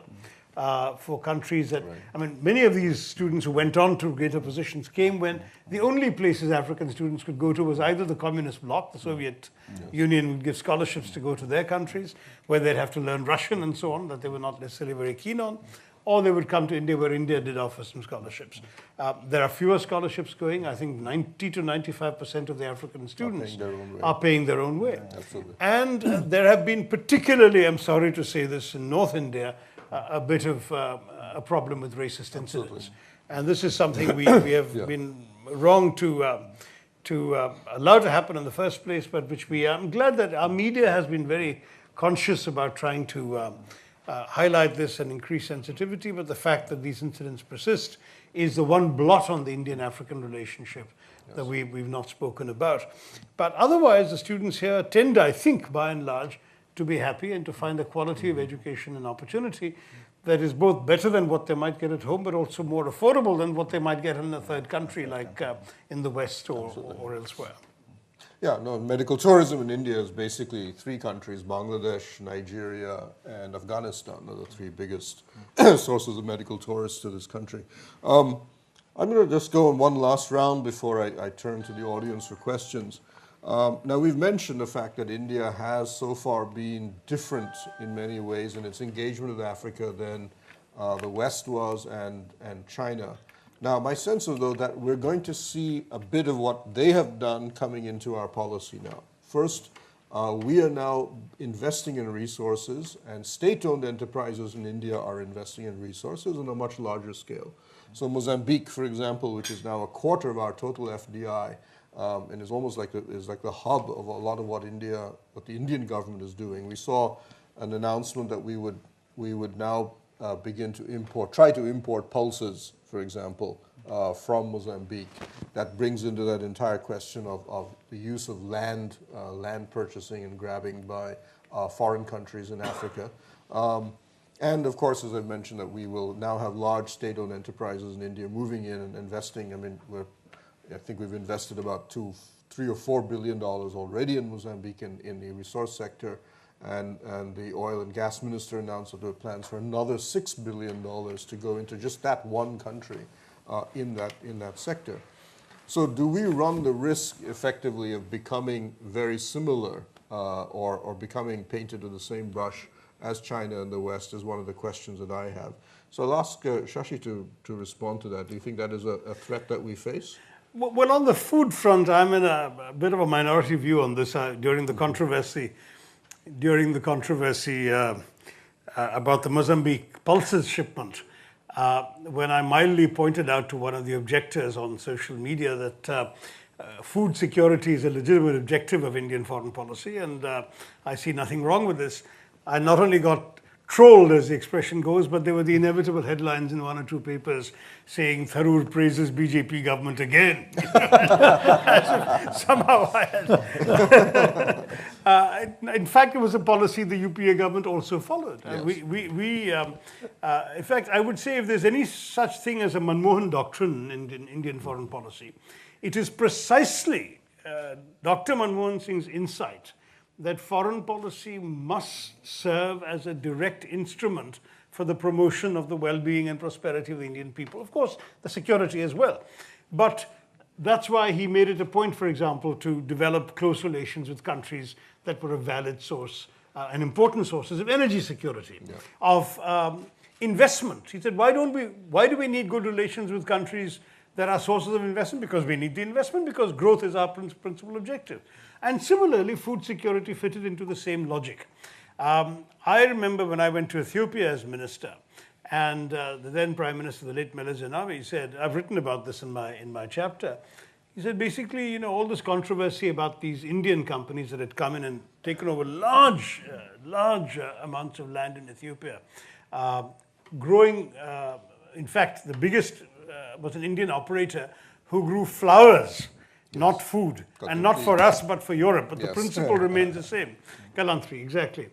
For countries that, I mean, many of these students who went on to greater positions came when the only places African students could go to was either the communist bloc, the Soviet Union would give scholarships to go to their countries, where they'd have to learn Russian and so on, that they were not necessarily very keen on, or they would come to India, where India did offer some scholarships. There are fewer scholarships going. I think 90 to 95% of the African students are paying their own way. Absolutely. And there have been particularly, I'm sorry to say this, in North India, a bit of a problem with racist incidents. And this is something we have been wrong to allow to happen in the first place, but which I'm glad that our media has been very conscious about trying to highlight this and increase sensitivity, but the fact that these incidents persist is the one blot on the Indian-African relationship that we've not spoken about. But otherwise, the students here tend, I think, by and large, to be happy and to find a quality of education and opportunity that is both better than what they might get at home, but also more affordable than what they might get in a third country like in the West or elsewhere. Yeah, no, medical tourism in India is basically three countries: Bangladesh, Nigeria, and Afghanistan are the three biggest sources of medical tourists to this country. I'm going to just go in one last round before I turn to the audience for questions. Now, we've mentioned the fact that India has so far been different in many ways in its engagement with Africa than the West was and China. Now, my sense is, though, that we're going to see a bit of what they have done coming into our policy now. First, we are now investing in resources, and state-owned enterprises in India are investing in resources on a much larger scale. So Mozambique, for example, which is now a quarter of our total FDI, and is almost like the hub of a lot of what the Indian government is doing. We saw an announcement that we would now begin to try to import pulses, for example, from Mozambique. That brings into that entire question of the use of land purchasing and grabbing by foreign countries in Africa. And of course, as I mentioned, that we will now have large state-owned enterprises in India moving in and investing. I mean, I think we've invested about $3 or $4 billion already in Mozambique in the resource sector, and the oil and gas minister announced that there are plans for another $6 billion to go into just that one country in that sector. So, do we run the risk effectively of becoming very similar or becoming painted with the same brush as China and the West? Is one of the questions that I have. So, I'll ask Shashi to respond to that. Do you think that is a threat that we face? Well, on the food front, I'm in a bit of a minority view on this. During the controversy about the Mozambique pulses shipment, when I mildly pointed out to one of the objectors on social media that food security is a legitimate objective of Indian foreign policy, and I see nothing wrong with this, I not only got trolled, as the expression goes, but there were the inevitable headlines in one or two papers saying Tharoor praises BJP government again. As if somehow I had. In fact, it was a policy the UPA government also followed. Yes. In fact, I would say if there's any such thing as a Manmohan doctrine in Indian foreign policy, it is precisely Dr. Manmohan Singh's insight that foreign policy must serve as a direct instrument for the promotion of the well-being and prosperity of the Indian people. Of course, the security as well. But that's why he made it a point, for example, to develop close relations with countries that were a valid source and important sources of energy security, of investment. He said, why do we need good relations with countries that are sources of investment? Because we need the investment, because growth is our principal objective. And similarly, food security fitted into the same logic. I remember when I went to Ethiopia as minister, and the then Prime Minister, the late Meles Zenawi, said, I've written about this in my chapter. He said, basically, all this controversy about these Indian companies that had come in and taken over large amounts of land in Ethiopia, growing, in fact, the biggest was an Indian operator who grew flowers, not food, and not for us, but for Europe. But the principle remains the same. Kalantri, exactly.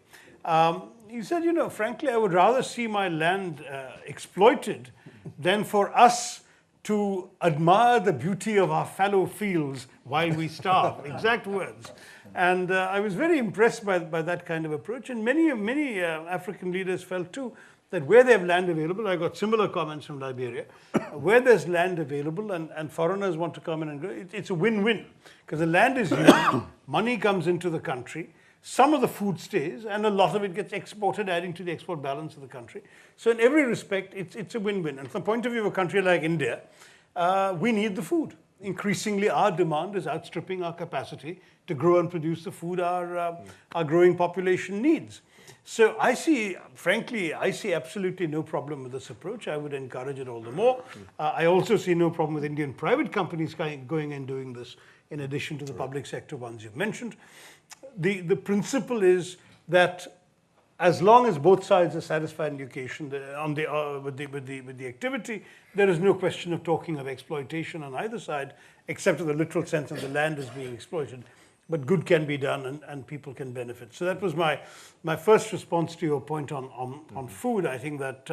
He said, frankly, I would rather see my land exploited than for us to admire the beauty of our fallow fields while we starve. Exact words. And I was very impressed by that kind of approach. And many African leaders felt too that where they have land available, I got similar comments from Liberia, where there's land available and foreigners want to come in and grow, it's a win-win. Because the land is used, money comes into the country, some of the food stays, and a lot of it gets exported, adding to the export balance of the country. So in every respect, it's a win-win. And from the point of view of a country like India, we need the food. Increasingly, our demand is outstripping our capacity to grow and produce the food our growing population needs. So I see absolutely no problem with this approach. I would encourage it all the more. I also see no problem with Indian private companies going and doing this, in addition to the public sector ones you've mentioned. The principle is that as long as both sides are satisfied in education with the activity, there is no question of talking of exploitation on either side, except in the literal sense of the land is being exploited. But good can be done and people can benefit. So that was my first response to your point on food. I think that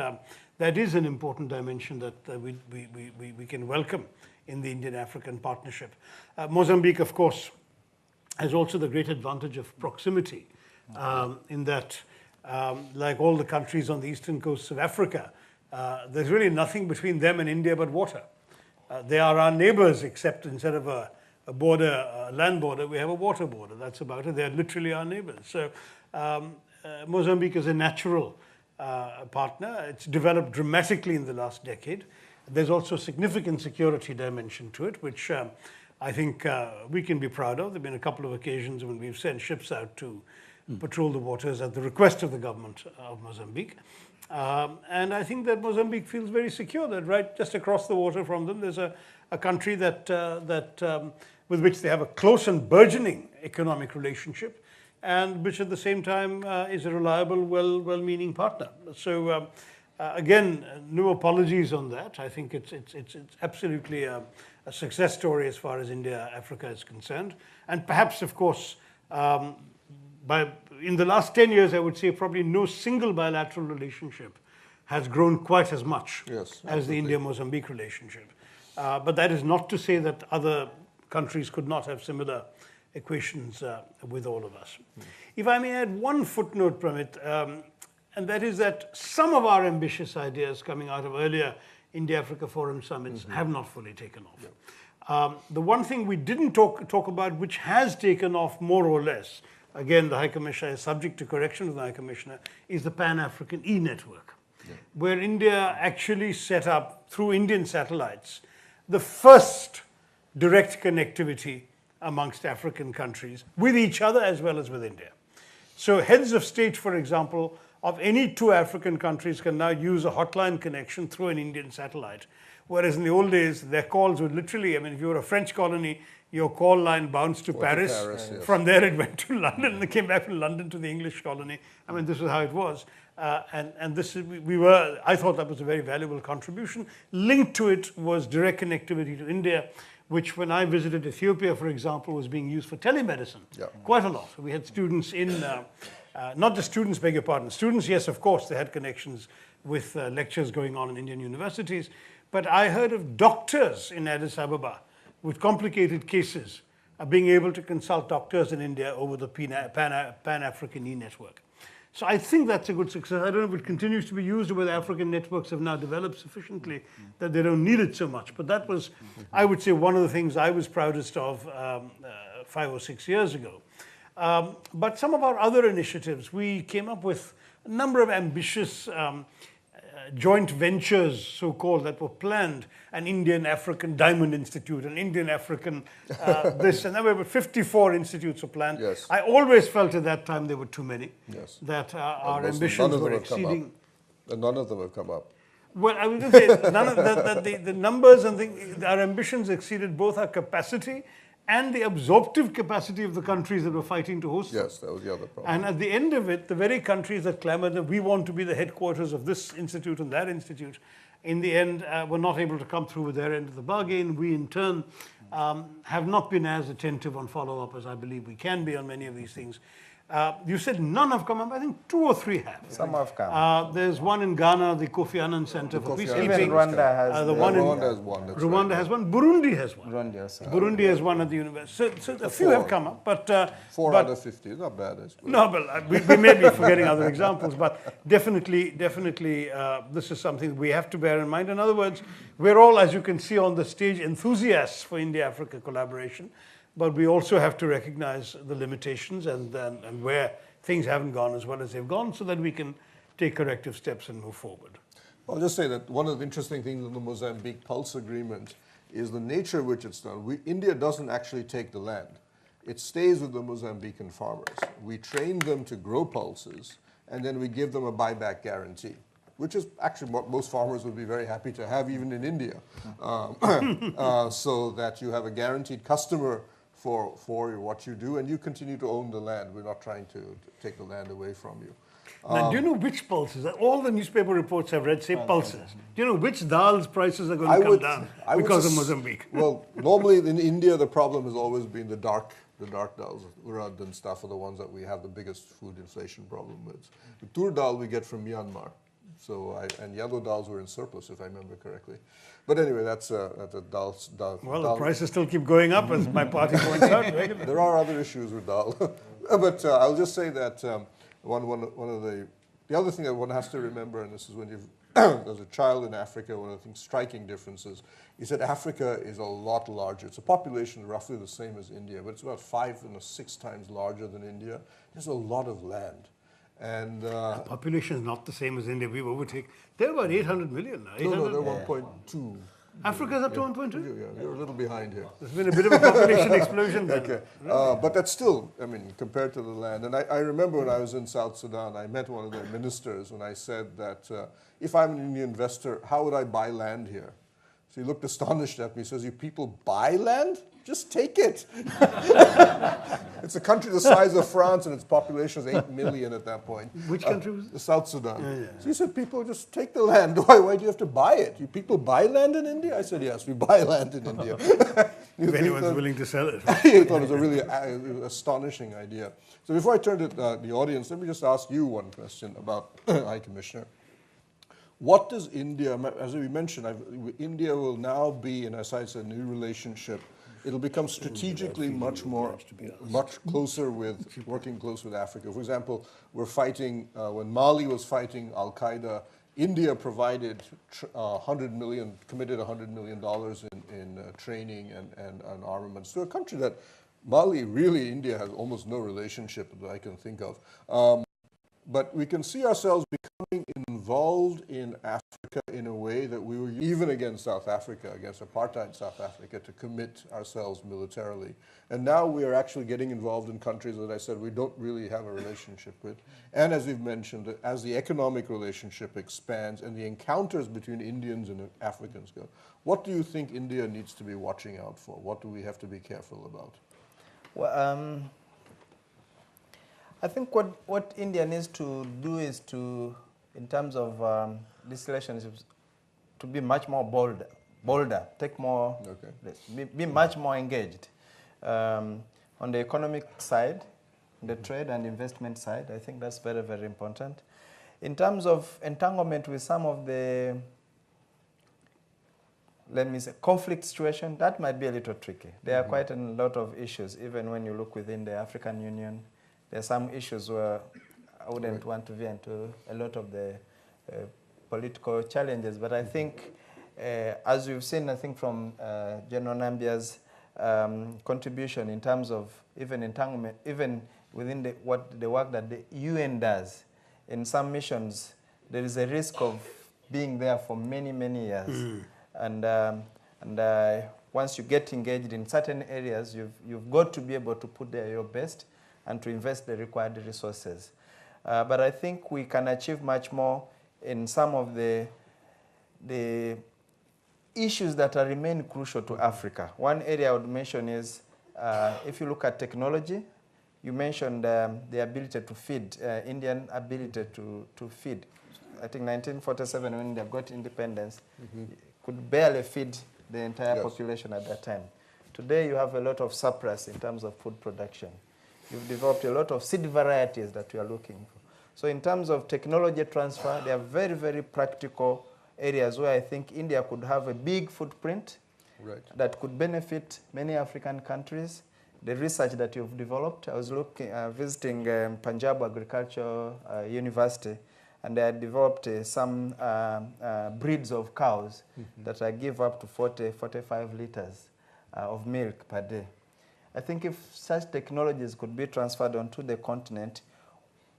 that is an important dimension that we can welcome in the Indian-African partnership. Mozambique, of course, has also the great advantage of proximity in that, like all the countries on the eastern coasts of Africa, there's really nothing between them and India but water. They are our neighbors, except instead of a land border, we have a water border. That's about it. They're literally our neighbors. So Mozambique is a natural partner. It's developed dramatically in the last decade. There's also a significant security dimension to it, which I think we can be proud of. There have been a couple of occasions when we've sent ships out to patrol the waters at the request of the government of Mozambique. And I think that Mozambique feels very secure that right just across the water from them, there's a country with which they have a close and burgeoning economic relationship, and which at the same time is a reliable, well-meaning partner. So again, no apologies on that. I think it's absolutely a success story as far as India-Africa is concerned. And perhaps, of course, in the last 10 years, I would say probably no single bilateral relationship has grown quite as much as the India-Mozambique relationship. But that is not to say that other countries could not have similar equations with all of us. If I may add one footnote, Pramit, and that is that some of our ambitious ideas coming out of earlier India-Africa Forum summits have not fully taken off. The one thing we didn't talk about, which has taken off more or less, again, the High Commissioner is subject to correction of the High Commissioner, is the Pan-African E-network, where India actually set up, through Indian satellites, the first direct connectivity amongst African countries with each other as well as with India. So heads of state, for example, of any two African countries can now use a hotline connection through an Indian satellite. Whereas in the old days, their calls would literally, if you were a French colony, your call line bounced to Paris. Yes. From there it went to London, and it came back from London to the English colony. This is how it was. And this is, I thought that was a very valuable contribution. Linked to it was direct connectivity to India, which when I visited Ethiopia, for example, was being used for telemedicine quite a lot. We had students not just students, beg your pardon. Students, yes, of course, they had connections with lectures going on in Indian universities. But I heard of doctors in Addis Ababa with complicated cases being able to consult doctors in India over the Pan-African E-network. So I think that's a good success. I don't know if it continues to be used or whether African networks have now developed sufficiently that they don't need it so much. But that was, I would say, one of the things I was proudest of 5 or 6 years ago. But some of our other initiatives, we came up with a number of ambitious joint ventures, so-called, that were planned, an Indian-African Diamond Institute, an Indian-African this, and there were 54 institutes were planned. Yes. I always felt at that time there were too many, Yes. that And our none ambitions of them were have come up. exceeding. And none of them have come up. Well, I was going to say, none of the numbers and our ambitions exceeded both our capacity and the absorptive capacity of the countries that were fighting to host them. Yes, that was the other problem. And at the end of it, the very countries that clamored that we want to be the headquarters of this institute and that institute, in the end, were not able to come through with their end of the bargain. We, in turn, have not been as attentive on follow-up as I believe we can be on many of these things. You said none have come up. I think 2 or 3 have. Some have come. There's one in Ghana, the Kofi Annan Center for Kofi Annan Peacekeeping. Even Rwanda has the one in Rwanda has one. That's Rwanda right. has one. Burundi has one. Rwanda also. Burundi has one at the university. So a few 4. have come up, but 4 but out of 50, not bad. I suppose. no, but we may be forgetting other examples, but definitely, this is something we have to bear in mind. In other words, we're all, as you can see on the stage, enthusiasts for India-Africa collaboration, but we also have to recognize the limitations and where things haven't gone as well as they've gone, so that we can take corrective steps and move forward. I'll just say that one of the interesting things in the Mozambique Pulse Agreement is the nature of which it's done. India doesn't actually take the land. It stays with the Mozambican farmers. We train them to grow pulses, and then we give them a buyback guarantee, which is actually what most farmers would be very happy to have, even in India, so that you have a guaranteed customer for what you do, and you continue to own the land. We're not trying to take the land away from you. Now, do you know which pulses? All the newspaper reports I've read say pulses. Do you know which dal's prices are going to come down because of Mozambique? Well, normally in India, the problem has always been the dark dals, urad and stuff are the ones that we have the biggest food inflation problem with. The tur dal we get from Myanmar. And yellow dals were in surplus, if I remember correctly. But anyway, that's a dal. Well, the prices still keep going up, as my party points out regularly. There are other issues with dal. But I'll just say that one of the other thing that one has to remember, and this is when you've as a child in Africa, one of the striking differences is that Africa is a lot larger. It's a population roughly the same as India, but it's about 5 and 6 times larger than India. There's a lot of land. And the population is not the same as India. We've overtaken. They're about 800 million now. no, they're 1.2. Africa's up to 1.2? Yeah, you're a little behind here. There's been a bit of a population explosion there. Okay. But that's still, I mean, compared to the land. And I remember when I was in South Sudan, I met one of their ministers when I said that if I'm an Indian investor, how would I buy land here? So he looked astonished at me. He says, you people buy land? Just take it. It's a country the size of France, and its population is 8 million at that point. Which country was it? South Sudan. Yeah. So he said, people just take the land. Why do you have to buy it? You people buy land in India? I said, yes, we buy land in India. If anyone's willing to sell it. He thought it was a really astonishing idea. So before I turn to the audience, let me just ask you one question about High Commissioner. What does India, as we mentioned, India will now be, in a sense, a new relationship. It'll become strategically much closer with, working close with Africa. For example, we're fighting, when Mali was fighting Al-Qaeda, India provided committed $100 million in training and armaments to a country that Mali, really, India has almost no relationship that I can think of. But we can see ourselves becoming involved in Africa in a way that we were, even against South Africa, against apartheid South Africa, to commit ourselves militarily. And now we are actually getting involved in countries that I said we don't really have a relationship with. And as we've mentioned, as the economic relationship expands and the encounters between Indians and Africans go, what do you think India needs to be watching out for? What do we have to be careful about? Well, I think what India needs to do is to, in terms of these relationships, to be much more bolder, take more, be much more engaged. On the economic side, the trade and investment side, I think that's very, very important. In terms of entanglement with some of the, let me say, conflict situation, that might be a little tricky. There are quite a lot of issues, even when you look within the African Union. There are some issues where I wouldn't want to veer into a lot of the political challenges, but I think, as you've seen, I think from General Nambia's contribution in terms of even entanglement, even within the work that the UN does, in some missions, there is a risk of being there for many, many years. And once you get engaged in certain areas, you've got to be able to put there your best and to invest the required resources. But I think we can achieve much more in some of the issues that remain crucial to Africa. One area I would mention is, if you look at technology, you mentioned the ability to feed, Indian ability to feed. I think 1947, when India got independence, could barely feed the entire population at that time. Today, you have a lot of surplus in terms of food production. You've developed a lot of seed varieties that we are looking for. So in terms of technology transfer, there are very, very practical areas where I think India could have a big footprint that could benefit many African countries. The research that you've developed, I was visiting Punjab Agricultural University, and they had developed some breeds of cows that give up to 45 liters of milk per day. I think if such technologies could be transferred onto the continent,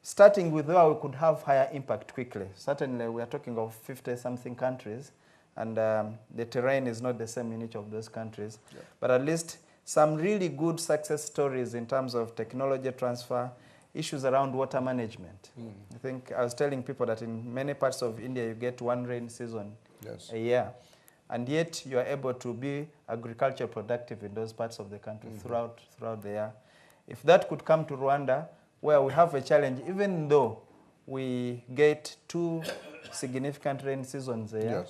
starting with where we could have higher impact quickly. Certainly, we are talking of 50-something countries, and the terrain is not the same in each of those countries. But at least some really good success stories in terms of technology transfer, issues around water management. I think I was telling people that in many parts of India, you get one rain season a year. And yet, you are able to be agriculture productive in those parts of the country throughout the year. If that could come to Rwanda, where we have a challenge, even though we get 2 significant rain seasons a year,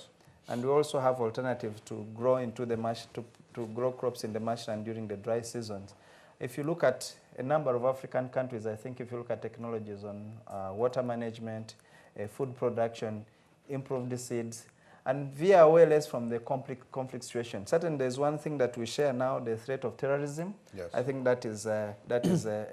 and we also have alternatives to grow into the marsh, to grow crops in the marshland during the dry seasons. If you look at a number of African countries, I think if you look at technologies on water management, food production, improved seeds, and veer away less from the conflict situation. Certainly, there's one thing that we share now, the threat of terrorism. I think that is a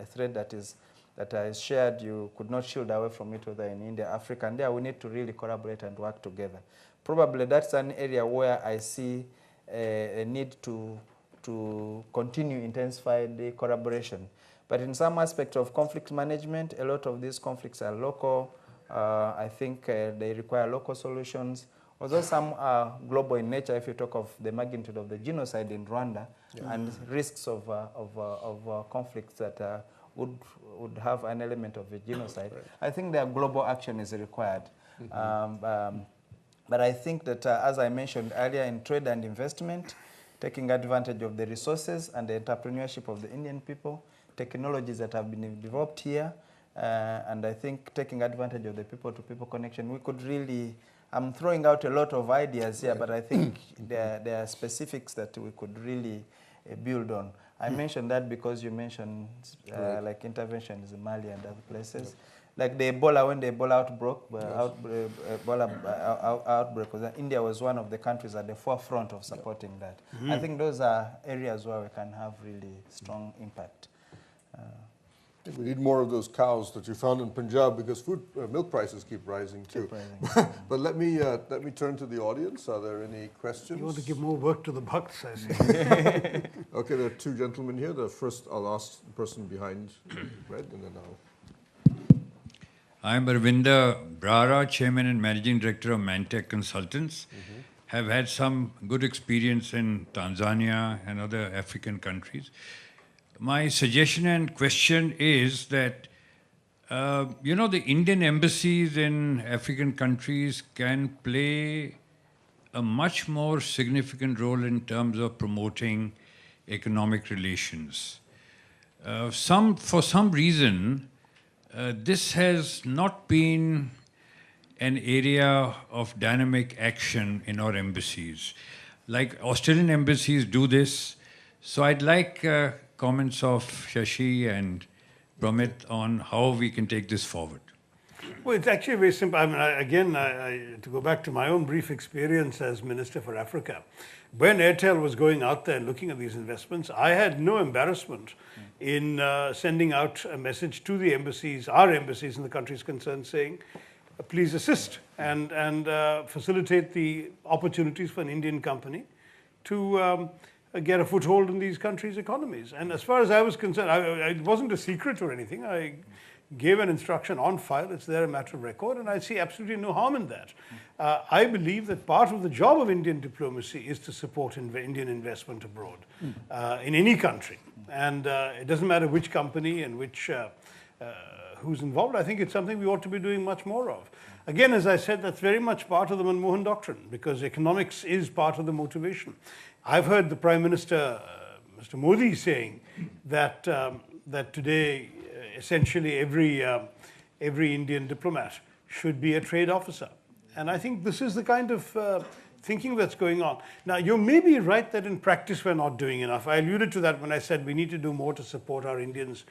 threat that is shared. You could not shield away from it, whether in India, Africa, and there we need to really collaborate and work together. Probably that's an area where I see a need to continue intensified the collaboration. But in some aspect of conflict management, a lot of these conflicts are local. I think they require local solutions. Although some are global in nature, if you talk of the magnitude of the genocide in Rwanda and risks of conflicts that would have an element of a genocide, I think their global action is required. But I think that, as I mentioned earlier, in trade and investment, taking advantage of the resources and the entrepreneurship of the Indian people, technologies that have been developed here, and I think taking advantage of the people-to-people connection, we could really... I'm throwing out a lot of ideas here, but I think there are specifics that we could really build on. I mentioned that because you mentioned like interventions in Mali and other places. Like the Ebola, when the Ebola outbreak was, India was one of the countries at the forefront of supporting that. I think those are areas where we can have really strong impact. I think we need more of those cows that you found in Punjab, because milk prices keep rising too. But let me turn to the audience. Are there any questions? You want to give more work to the Bhakts, I see. Okay, there are 2 gentlemen here. The first, I'll ask the person behind red, and then I'll... I'm Arvinda Brara, Chairman and Managing Director of Mantech Consultants. Have had some good experience in Tanzania and other African countries. My suggestion and question is that, the Indian embassies in African countries can play a much more significant role in terms of promoting economic relations. For some reason, this has not been an area of dynamic action in our embassies. Like Australian embassies do this. So I'd like comments of Shashi and Pramit on how we can take this forward. Well, it's actually very simple. I mean, to go back to my own brief experience as Minister for Africa, when Airtel was going out there and looking at these investments, I had no embarrassment in sending out a message to the embassies, our embassies in the countries concerned, saying, please assist and facilitate the opportunities for an Indian company to get a foothold in these countries' economies. And as far as I was concerned, it wasn't a secret or anything. I gave an instruction on file. It's there, a matter of record, and I see absolutely no harm in that. I believe that part of the job of Indian diplomacy is to support Indian investment abroad, in any country. And it doesn't matter which company and who's involved. I think it's something we ought to be doing much more of. Again, as I said, that's very much part of the Manmohan doctrine, because economics is part of the motivation. I've heard the Prime Minister, Mr. Modi, saying that that today, essentially every Indian diplomat should be a trade officer. And I think this is the kind of thinking that's going on. Now, you may be right that in practice we're not doing enough. I alluded to that when I said we need to do more to support our Indians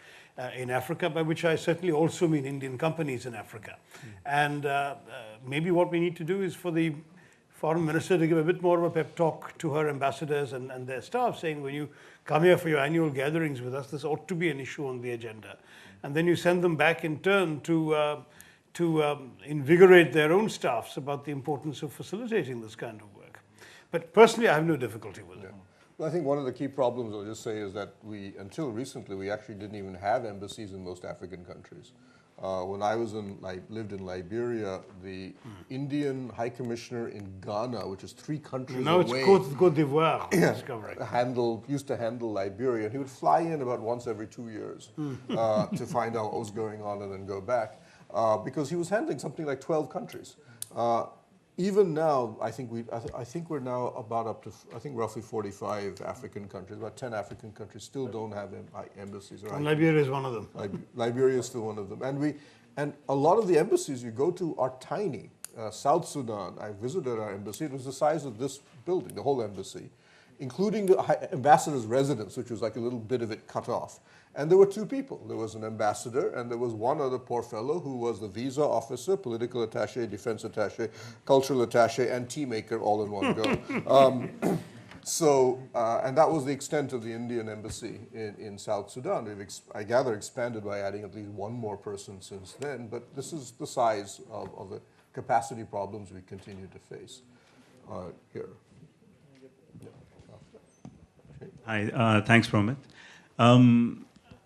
in Africa, by which I certainly also mean Indian companies in Africa. And maybe what we need to do is for the foreign minister to give a bit more of a pep talk to her ambassadors and their staff, saying, when you come here for your annual gatherings with us, this ought to be an issue on the agenda. And then you send them back in turn to invigorate their own staffs about the importance of facilitating this kind of work. But personally, I have no difficulty with it. Well, I think one of the key problems, I'll just say, is that until recently, we actually didn't even have embassies in most African countries. When I lived in Liberia, the Indian High Commissioner in Ghana, which is 3 countries now away, it's Côte d'Ivoire, used to handle Liberia. And he would fly in about once every 2 years to find out what was going on and then go back, because he was handling something like 12 countries. Even now, I think we're now about up to, roughly 45 African countries. About 10 African countries still don't have embassies. And Liberia is one of them. Liberia is still one of them. And a lot of the embassies you go to are tiny. South Sudan, I visited our embassy. It was the size of this building, the whole embassy, including the ambassador's residence, which was like a little bit of it cut off. And there were 2 people. There was an ambassador, and there was one other poor fellow who was the visa officer, political attaché, defense attaché, cultural attaché, and tea maker all in one go. And that was the extent of the Indian embassy in South Sudan. I gather, expanded by adding at least 1 more person since then, but this is the size of the capacity problems we continue to face here. Hi, thanks, Pramit.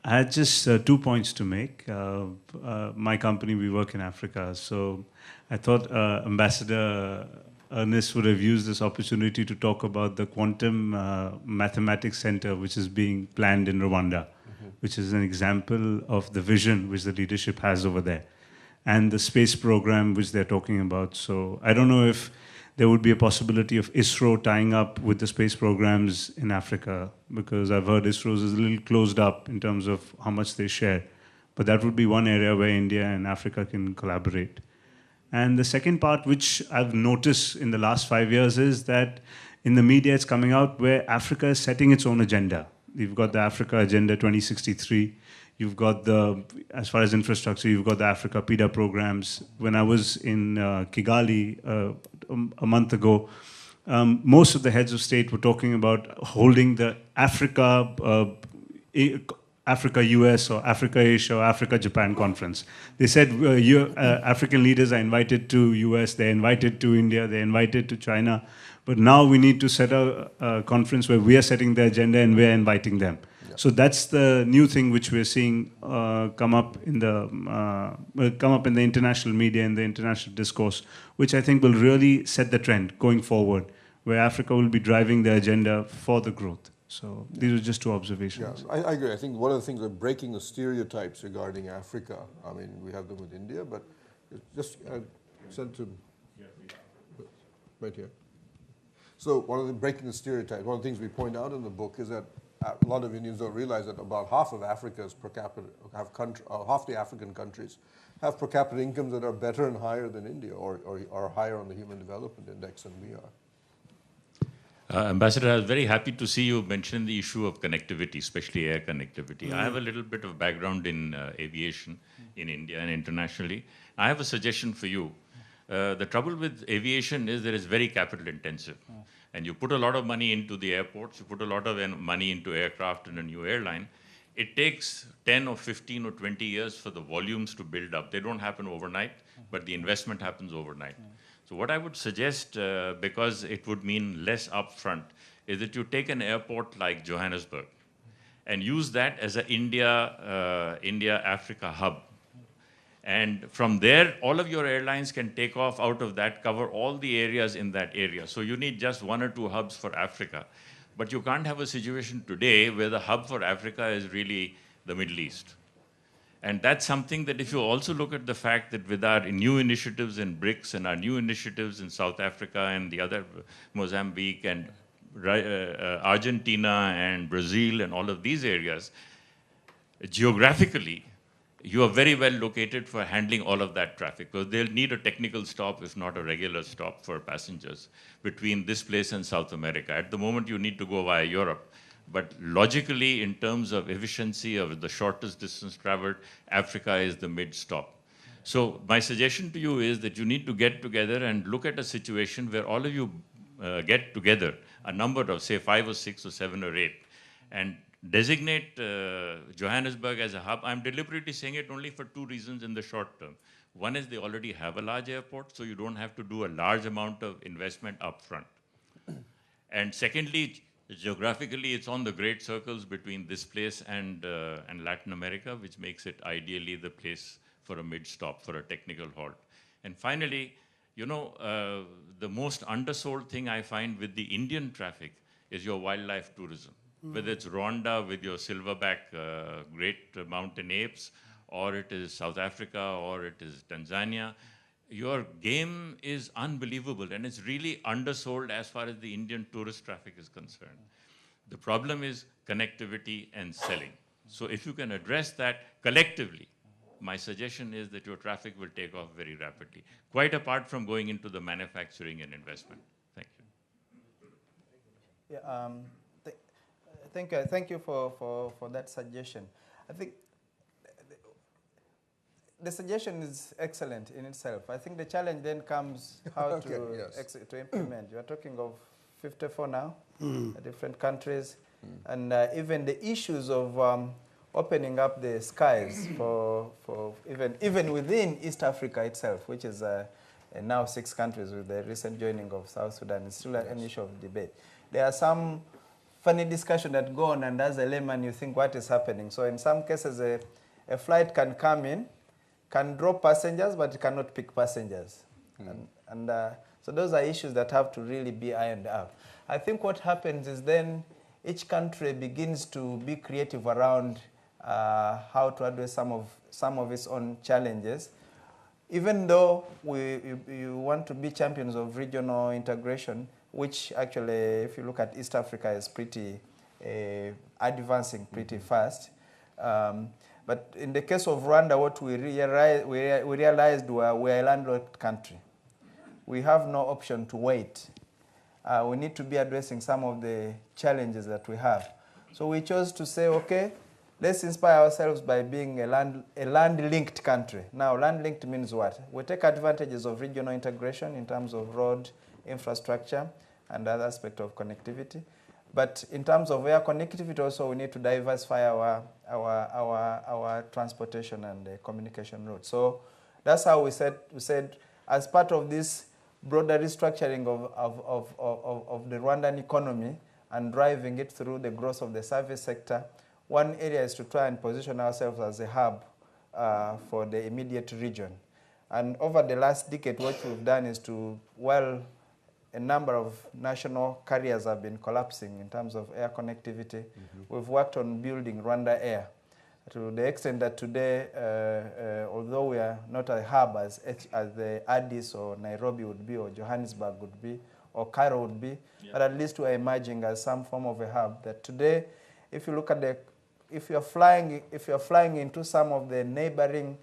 I had just 2 points to make. My company, we work in Africa, so I thought Ambassador Ernest would have used this opportunity to talk about the Quantum Mathematics Center, which is being planned in Rwanda, which is an example of the vision which the leadership has over there, and the space program which they're talking about. So I don't know if there would be a possibility of ISRO tying up with the space programs in Africa, because I've heard ISRO is a little closed up in terms of how much they share. But that would be one area where India and Africa can collaborate. And the second part, which I've noticed in the last 5 years, is that in the media it's coming out where Africa is setting its own agenda. You've got the Africa Agenda 2063. You've got as far as infrastructure, you've got the Africa PIDA programs. When I was in Kigali a month ago, most of the heads of state were talking about holding the Africa US or Africa Asia or Africa Japan conference. They said African leaders are invited to US, they're invited to India, they're invited to China, but now we need to set a conference where we are setting the agenda and we're inviting them. So that's the new thing which we're seeing come up in the international media and the international discourse, which I think will really set the trend going forward, where Africa will be driving the agenda for the growth. So these are just 2 observations. Yeah, I agree. I think one of the things are breaking the stereotypes regarding Africa. I mean, we have them with India, but just send to right here. So breaking the stereotypes, one of the things we point out in the book is that a lot of Indians don't realize that about half of Africa's per capita, half the African countries have per capita incomes that are better and higher than India, or are higher on the Human Development Index than we are. Ambassador, I was very happy to see you mention the issue of connectivity, especially air connectivity. I have a little bit of background in aviation in India and internationally. I have a suggestion for you. The trouble with aviation is that it's very capital intensive. And you put a lot of money into the airports, you put a lot of money into aircraft and a new airline. It takes 10 or 15 or 20 years for the volumes to build up. They don't happen overnight, but the investment happens overnight. So what I would suggest, because it would mean less upfront, is that you take an airport like Johannesburg and use that as an India-Africa hub And from there, all of your airlines can take off out of that, cover all the areas in that area. So you need just 1 or 2 hubs for Africa. But you can't have a situation today where the hub for Africa is really the Middle East. And that's something that if you also look at the fact that with our new initiatives in BRICS and our new initiatives in South Africa and the other Mozambique and Argentina and Brazil and all of these areas, geographically, you are very well located for handling all of that traffic, because they'll need a technical stop, if not a regular stop for passengers between this place and South America. At the moment, you need to go via Europe. But logically, in terms of efficiency of the shortest distance traveled, Africa is the mid-stop. So my suggestion to you is that you need to get together and look at a situation where all of you get together, a number of, say, 5 or 6 or 7 or 8, and designate Johannesburg as a hub. I'm deliberately saying it only for 2 reasons in the short term. One is they already have a large airport, so you don't have to do a large amount of investment up front. And secondly, geographically, it's on the great circles between this place and Latin America, which makes it ideally the place for a mid-stop, for a technical halt. And finally, you know, the most undersold thing I find with the Indian traffic is your wildlife tourism. Whether it's Rwanda with your silverback great mountain apes, or it is South Africa, or it is Tanzania, your game is unbelievable, and it's really undersold as far as the Indian tourist traffic is concerned. The problem is connectivity and selling. So if you can address that collectively, my suggestion is that your traffic will take off very rapidly, quite apart from going into the manufacturing and investment. Thank you. Yeah, thank you for that suggestion. I think the suggestion is excellent in itself. I think the challenge then comes how Okay, to implement. You are talking of 54 now, different countries, and even the issues of opening up the skies for even within East Africa itself, which is now 6 countries with the recent joining of South Sudan. It's still an issue of debate. There are some funny discussion that go on, and as a layman, you think, what is happening? So in some cases, a flight can come in, can drop passengers, but it cannot pick passengers. So those are issues that have to really be ironed out. I think what happens is then each country begins to be creative around how to address some of its own challenges. Even though you want to be champions of regional integration, which actually, if you look at East Africa, is pretty advancing pretty fast. But in the case of Rwanda, what we realized we're a landlocked country. We have no option to wait. We need to be addressing some of the challenges that we have. So we chose to say, okay, let's inspire ourselves by being a land-linked country. Now, land-linked means what? We take advantages of regional integration in terms of road infrastructure and other aspects of connectivity. But in terms of air connectivity also, we need to diversify our transportation and communication routes. So that's how we said as part of this broader restructuring of the Rwandan economy and driving it through the growth of the service sector, one area is to try and position ourselves as a hub for the immediate region. And over the last decade, what we've done is to, a number of national carriers have been collapsing in terms of air connectivity. We've worked on building Rwanda Air to the extent that today, although we are not a hub as the Addis or Nairobi would be, or Johannesburg would be, or Cairo would be, but at least we are emerging as some form of a hub. That today, if you look at if you're flying into some of the neighboring,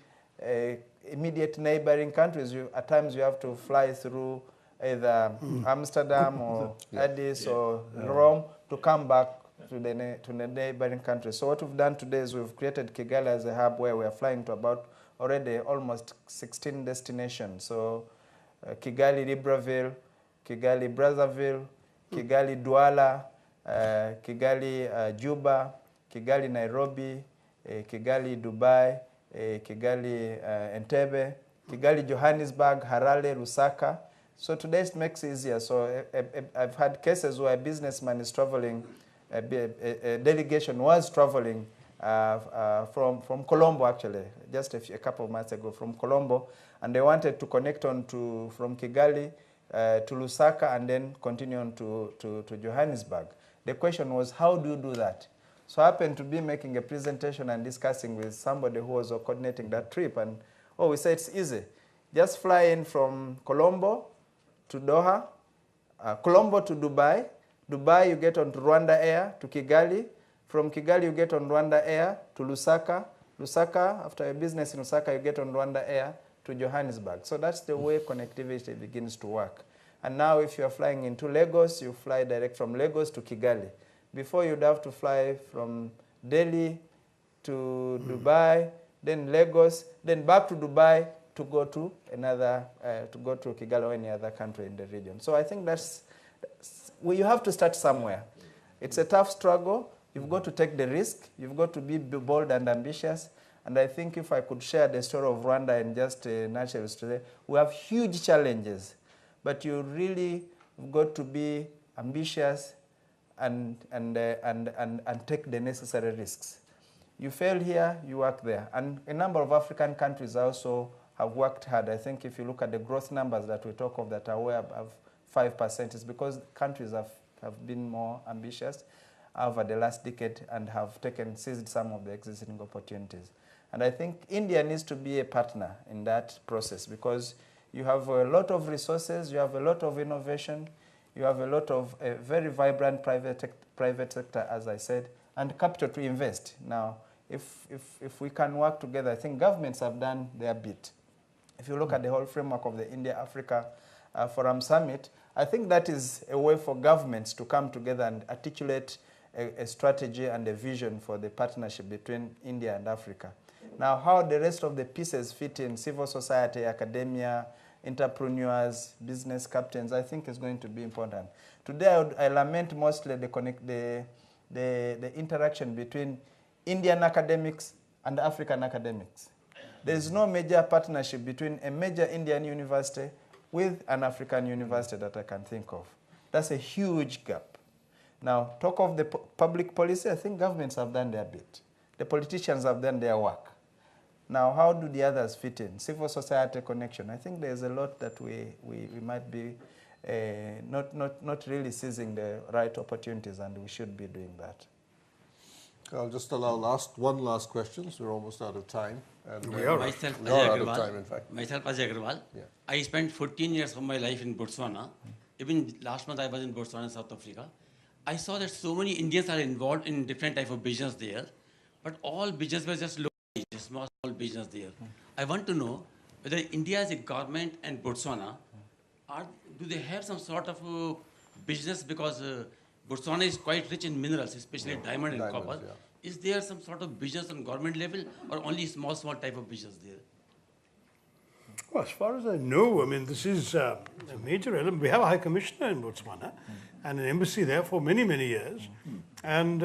immediate neighboring countries, at times you have to fly through either Amsterdam or Addis or Rome to come back to the neighboring countries. So what we've done today is we've created Kigali as a hub where we're flying to about already almost 16 destinations. So Kigali Libreville, Kigali Brazzaville, Kigali Douala, Kigali Juba, Kigali Nairobi, Kigali Dubai, Kigali Entebbe, Kigali Johannesburg, Harare, Lusaka. So today it makes it easier. So I've had cases where a businessman is traveling, a delegation was traveling from Colombo, actually, just a couple of months ago, from Colombo, and they wanted to connect on from Kigali to Lusaka and then continue on to Johannesburg. The question was, how do you do that? So I happened to be making a presentation and discussing with somebody who was coordinating that trip, and we said it's easy. Just fly in from Colombo to Doha, Colombo to Dubai. Dubai, you get on Rwanda Air to Kigali. From Kigali, you get on Rwanda Air to Lusaka. Lusaka, after a business in Lusaka, you get on Rwanda Air to Johannesburg. So that's the way connectivity begins to work. And now if you are flying into Lagos, you fly direct from Lagos to Kigali. Before, you'd have to fly from Delhi to Dubai, then Lagos, then back to Dubai to go to Kigali or any other country in the region. So I think you have to start somewhere. It's a tough struggle. You've got to take the risk. You've got to be bold and ambitious. And I think if I could share the story of Rwanda in just a nutshell today, we have huge challenges, but you really got to be ambitious and take the necessary risks. You fail here, you work there. And a number of African countries also have worked hard. I think if you look at the growth numbers that we talk of that are way above 5%, it's because countries have been more ambitious over the last decade and have seized some of the existing opportunities. And I think India needs to be a partner in that process because you have a lot of resources, you have a lot of innovation, you have a lot of very vibrant private sector, as I said, and capital to invest. Now, if we can work together, I think governments have done their bit. If you look at the whole framework of the India-Africa Forum Summit, I think that is a way for governments to come together and articulate a strategy and a vision for the partnership between India and Africa. Now, how the rest of the pieces fit in, civil society, academia, entrepreneurs, business captains, I think is going to be important. Today, I lament mostly the interaction between Indian academics and African academics. There is no major partnership between a major Indian university with an African university that I can think of. That's a huge gap. Now, talk of the public policy, I think governments have done their bit. The politicians have done their work. Now, how do the others fit in? Civil society connection. I think there's a lot that we might be not really seizing the right opportunities, and we should be doing that. I'll just allow one last question. So we're almost out of time. And We are out of time, in fact. Myself, Ajay Agrawal. Yeah. I spent 14 years of my life in Botswana. Even last month I was in Botswana, South Africa. I saw that so many Indians are involved in different type of business there, but all business was just local, small business there. I want to know whether India as a government and Botswana, do they have some sort of business, because Botswana is quite rich in minerals, especially diamond and copper. Yeah. Is there some sort of business on government level or only small type of business there? Well, as far as I know, I mean, this is a major element. We have a High Commissioner in Botswana and an embassy there for many, many years. And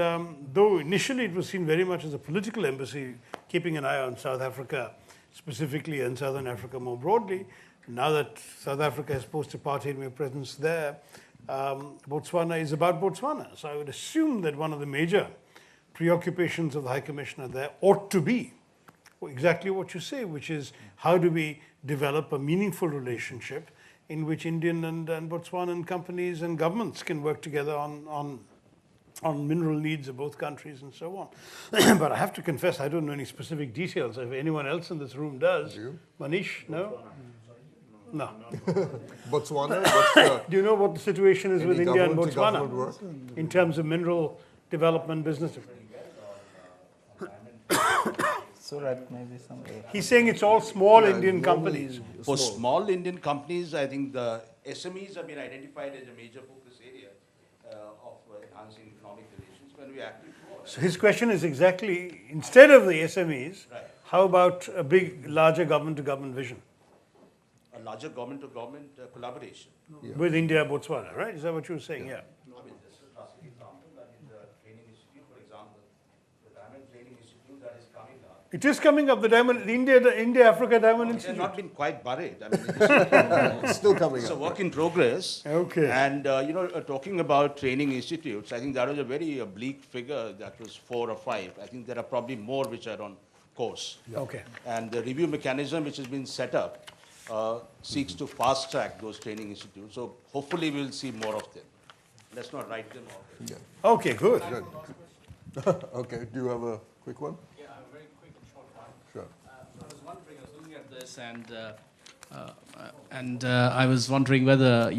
though initially it was seen very much as a political embassy, keeping an eye on South Africa specifically and Southern Africa more broadly, now that South Africa has post-apartheid presence there, Botswana is about Botswana. So I would assume that one of the major preoccupations of the High Commissioner there ought to be exactly what you say, which is how do we develop a meaningful relationship in which Indian and Botswanan companies and governments can work together on mineral needs of both countries and so on. But I have to confess, I don't know any specific details. If anyone else in this room does. Do you? Manish, no? No. Botswana? Do you know what the situation is with India and government work? Botswana in terms of mineral development business? Surat, maybe something. He's saying it's all small Indian companies. For small Indian companies, I think the SMEs have been identified as a major focus area of enhancing economic relations when we actually. So his question is exactly, instead of the SMEs, Right. how about a larger government-to-government vision A larger government-to-government collaboration. with India, Botswana, right? Is that what you were saying? Yeah. I mean, just a classic example, that is the training institute, for example. The Diamond Training Institute that is coming up It is coming up, the India-Africa Diamond It's Institute. not been quite buried. I mean, It's still coming it's a up. work in progress. Okay. And, talking about training institutes, I think that was a very bleak figure. That was 4 or 5. I think there are probably more which are on course. Okay. And the review mechanism which has been set up seeks to fast track those training institutes. So hopefully we'll see more of them. Let's not write them off. Yeah. Okay, good. Good. Okay, do you have a quick one? Yeah, a very quick and short one. Sure. I was wondering, I was looking at this, and I was wondering whether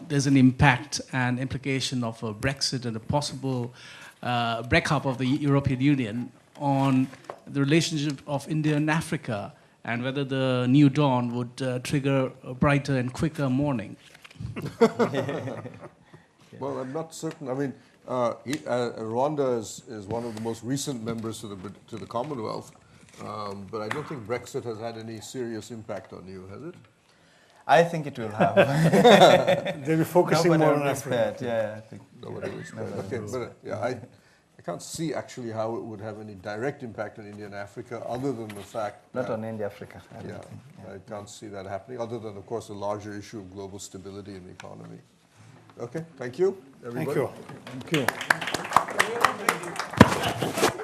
there's an impact and implication of a Brexit and a possible breakup of the European Union on the relationship of India and Africa, and whether the new dawn would trigger a brighter and quicker morning. Well, I'm not certain. I mean, Rwanda is one of the most recent members to the Commonwealth, but I don't think Brexit has had any serious impact on you, has it? I think it will have. They'll be focusing Nobody more will on be Africa. spared. Yeah, I think. Nobody was spared. Okay, but I can't see actually how it would have any direct impact on India and Africa, other than the fact Not that, on India, Africa. I don't yeah, think. I can't see that happening, other than, of course, the larger issue of global stability in the economy. Okay, thank you, everybody. Thank you. Thank you.